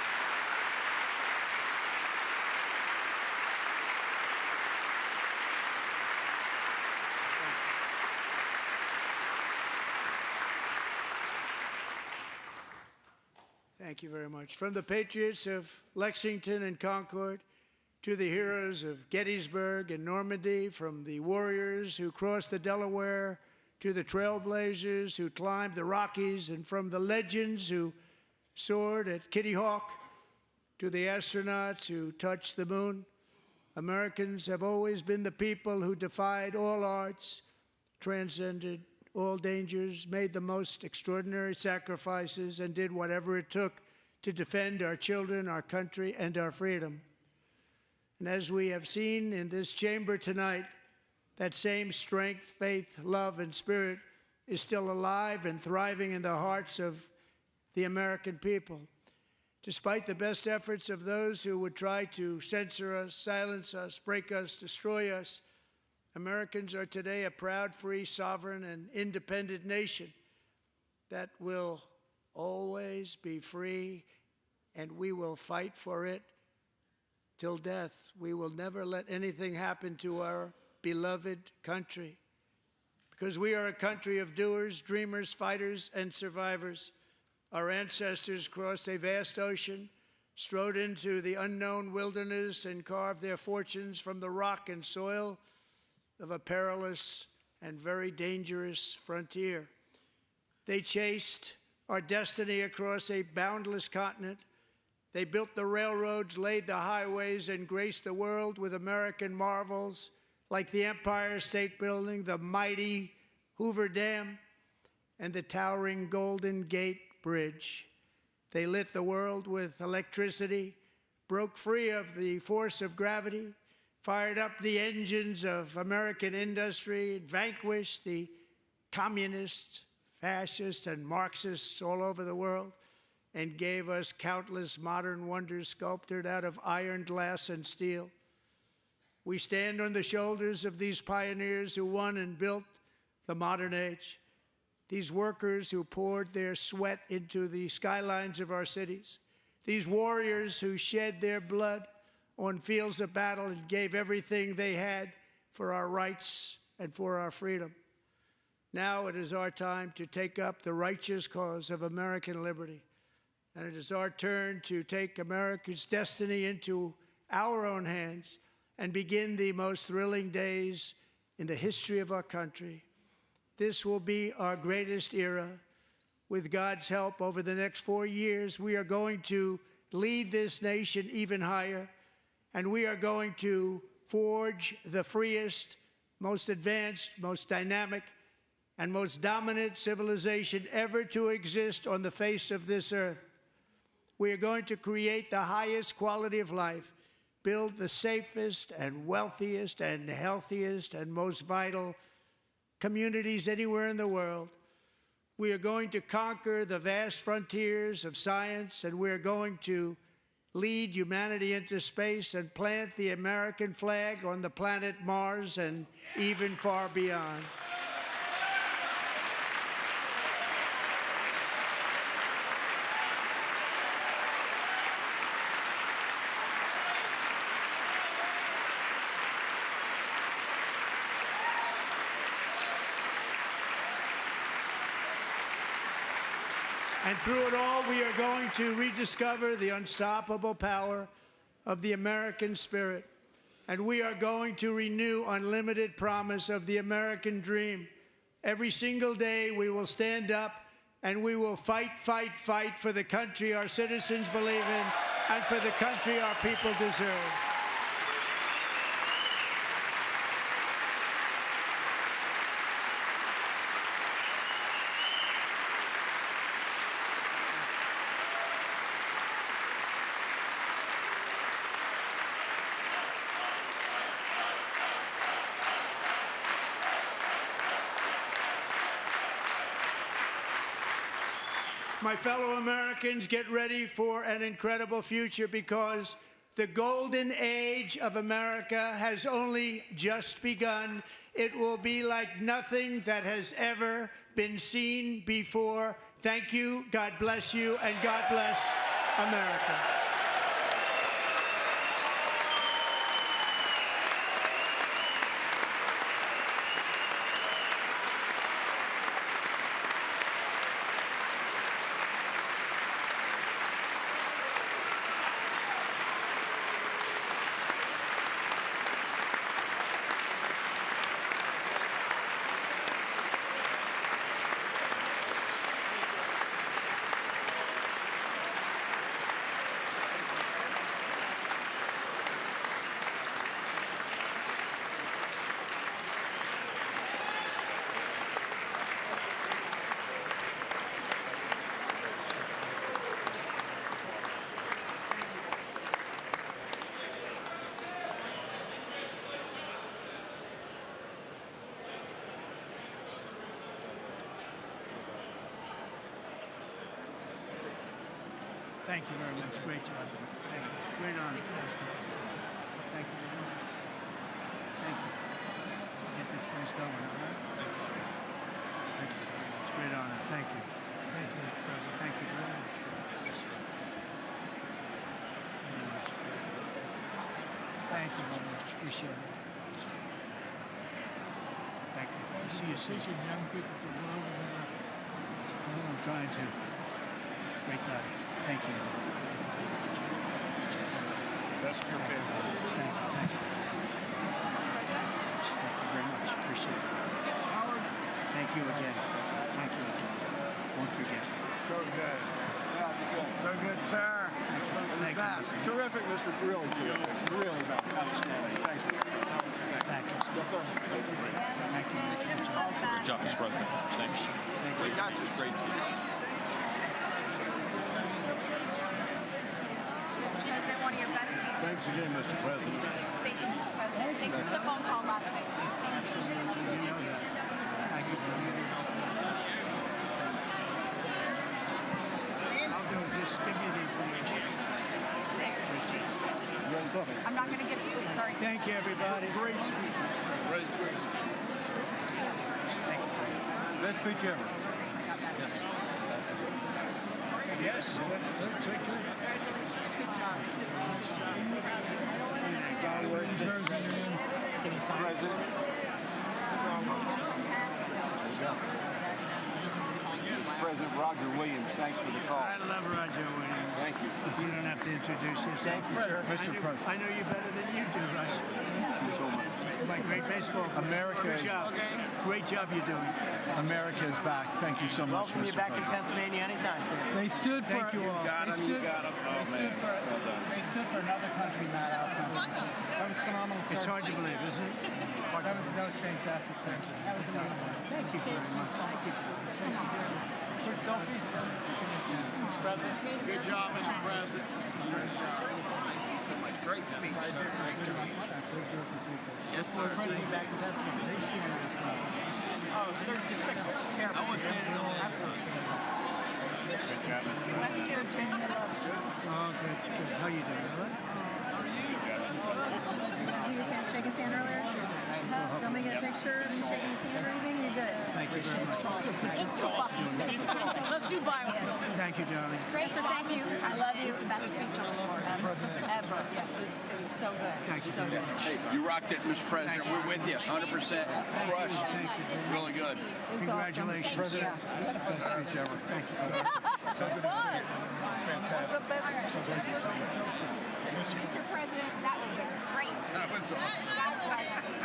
Thank you very much. From the patriots of Lexington and Concord to the heroes of Gettysburg and Normandy, from the warriors who crossed the Delaware to the trailblazers who climbed the Rockies, and from the legends who soared at Kitty Hawk to the astronauts who touched the moon, Americans have always been the people who defied all odds, transcended all dangers, made the most extraordinary sacrifices, and did whatever it took to defend our children, our country, and our freedom. And as we have seen in this chamber tonight, that same strength, faith, love, and spirit is still alive and thriving in the hearts of the American people. Despite the best efforts of those who would try to censor us, silence us, break us, destroy us, Americans are today a proud, free, sovereign, and independent nation that will always be free, and we will fight for it till death. We will never let anything happen to our beloved country, because we are a country of doers, dreamers, fighters, and survivors. Our ancestors crossed a vast ocean, strode into the unknown wilderness, and carved their fortunes from the rock and soil of a perilous and very dangerous frontier. They chased our destiny across a boundless continent. They built the railroads, laid the highways, and graced the world with American marvels like the Empire State Building, the mighty Hoover Dam, and the towering Golden Gate Bridge. They lit the world with electricity, broke free of the force of gravity, fired up the engines of American industry, vanquished the communists, fascists, and Marxists all over the world, and gave us countless modern wonders sculptured out of iron, glass, and steel. We stand on the shoulders of these pioneers who won and built the modern age, these workers who poured their sweat into the skylines of our cities, these warriors who shed their blood on fields of battle and gave everything they had for our rights and for our freedom. Now it is our time to take up the righteous cause of American liberty, and it is our turn to take America's destiny into our own hands and begin the most thrilling days in the history of our country. This will be our greatest era. With God's help, over the next 4 years, we are going to lead this nation even higher, and we are going to forge the freest, most advanced, most dynamic, and most dominant civilization ever to exist on the face of this earth. We are going to create the highest quality of life, build the safest and wealthiest and healthiest and most vital communities anywhere in the world. We are going to conquer the vast frontiers of science, and we are going to lead humanity into space and plant the American flag on the planet Mars and even far beyond. And through it all, we are going to rediscover the unstoppable power of the American spirit. And we are going to renew unlimited promise of the American dream. Every single day, we will stand up and we will fight, fight, fight for the country our citizens believe in and for the country our people deserve. My fellow Americans, get ready for an incredible future, because the golden age of America has only just begun. It will be like nothing that has ever been seen before. Thank you, God bless you, and God bless America. Thank you very much. Great job. Thank you. Great honor. Thank you. Thank you. Get this place going, all right? Thank you very much. Great honor. Thank you. Thank you, Mr. President. Thank you very much. Thank you very much. Appreciate it. Thank you. See you soon. Teaching young people to love America. Well, I'm trying to. Great guy. Thank you. Best to your family. Thank you. Thank you very much. Appreciate it. Howard. Thank you again. Thank you again. Won't forget. So good. Yeah, it's good. So good, sir. Thank you. Terrific, Mr. Really good. It's really outstanding. Thanks. Thank you. Yes, sir. Thank you. Good job, Mr. President. Thanks. We got you. Great. Mr. President, one of your best speeches. Thanks again, Mr. President. Thank you, Mr. President. Thanks for the phone call last night, too. Absolutely. You know that. Thank you very much. I'll do it. Just give me the information. I'm not going to get it. Sorry. Thank you, everybody. Great speech. Great speech. Thank you. Best speech ever. Yes. Good. Congratulations. Good job. Can you sign President? President Roger Williams, thanks for the call. I love Roger Williams. Thank you. You don't have to introduce yourself. Thank you, sir. Mr. President. I know you better than you do, Roger. Thank you so much. My great baseball player. America Good is- job. Great job you're doing. America is back. Thank you so much, Welcome you Mr. back to President. Pennsylvania anytime, sir. They stood for. Thank you all. They stood for another country, not our country. That was phenomenal. It's sir. hard to believe, isn't it? That was fantastic, sir. That was Thank you very much. Thank you. quick selfie. Mr. President. Good job, Mr. President. Great job. Thank you so much. Great speech, sir. Great speech. Yes, sir. President back to Pennsylvania. Oh, they're just I was standing on absolutely. Oh, good, good. How you doing? All right? Did you get a chance to shake his hand earlier? Do you want me to get a picture of you shaking his hand or anything? You're good. Thank you very much. Let's do biofilm. Thank you, darling. Sir, thank you. I love you. Best speech on the floor ever. Yeah, it was so good. Thank you So very good. much. Hey, you rocked it, Mr. President. We're with you. 100% crushed. Thank you. Really good. It was Congratulations. awesome. Yeah. Best speech ever. Thank you. Fantastic. Mr. President, that was a great speech. That was awesome. God bless you.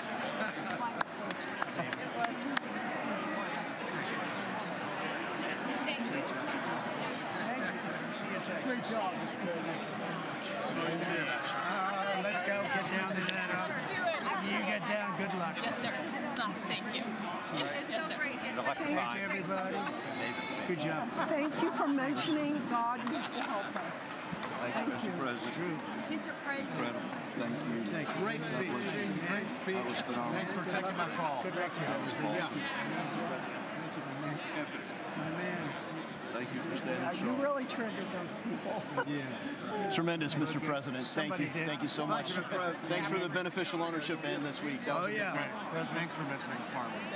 It was. Thank you. Great job. Let's go. Get down to that. You get down. Good luck. Yes, sir. Thank you. It's so great. Thank you, everybody. Good job. Thank you for mentioning God needs to help us. Thank you, Mr. President. True. Mr. President. Incredible. Thank you. Thank you. Great speech. Great speech. That was phenomenal. Thanks for taking my call. Good luck. Yeah. Epic. My man. Thank you for standing You strong. really triggered those people. Tremendous, Mr. President. Thank Somebody you. did. Thank you so much. Thanks for the beneficial ownership ban this week. That was Oh, a good yeah. time. Thanks for mentioning farmers.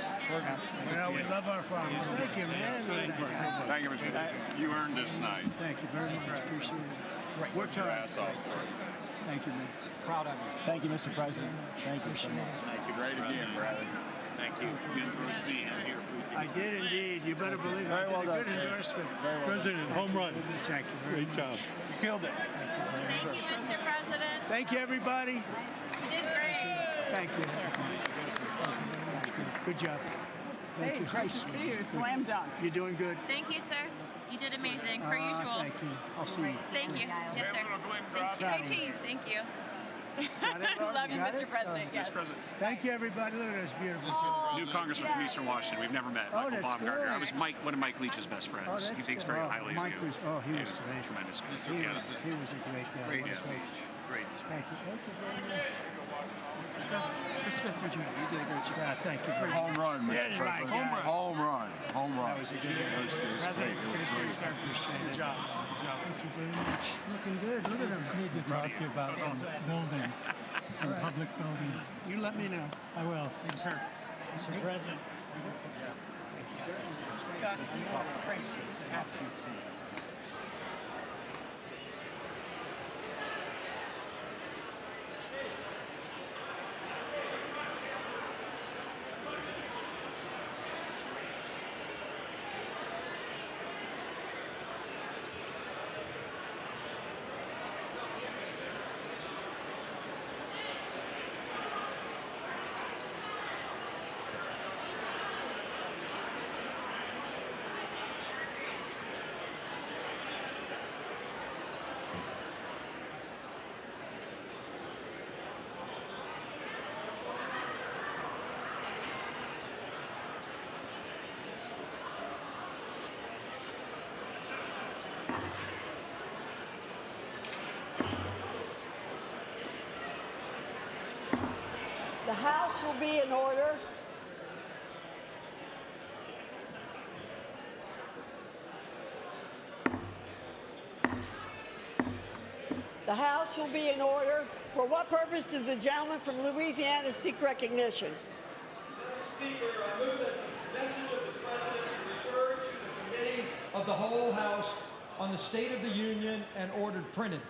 Well, we love our farmers. Thank you, man. Thank you, Mr. President. You earned this night. Thank you very much. Appreciate it. Worked hard. Thank you, man. Proud of you. Thank you, Mr. President. Thank you so much. Great again, brother. Thank you. Good for us being here. I did indeed. You better believe it. Very well I did a done, good sir. endorsement. President, home run. Thank you very much. job. You killed it. Thank you, Mr. President. Thank you, everybody. You did great. Thank you. Good job. Thank you. Great to see you. Slam dunk. You're doing good. Thank you, sir. You did amazing, per usual. Thank you. I'll see you. Thank you. Yes, sir. Thank you. Go cheese. Thank you. Love you, Mr. President. Yes. Thank you, everybody. Look at this beautiful New congressman from Eastern Washington. We've never met. Oh, Michael that's Baumgartner. good. I was one of Mike Leach's best friends. Oh, that's He thinks good. very Oh, highly Mike of you. was, he was great. Tremendous. He was a great guy. Great What a speech. Great Thank you. Thank you very much. Mr. Jr., you did a great job. Yeah, thank you very much. Home run, Mr. President. Home run. Home run. Home run. That was a good one. President, good to see you, sir. Appreciate it. Good job. job. Thank you very much. Looking good. Look at them. I need to talk to you about some buildings, some public buildings. You let me know. I will. Thank you, sir. Mr. President. The House will be in order. The House will be in order. For what purpose does the gentleman from Louisiana seek recognition? Madam Speaker, I move that the message of the President be referred to the Committee of the Whole House on the State of the Union and ordered printed.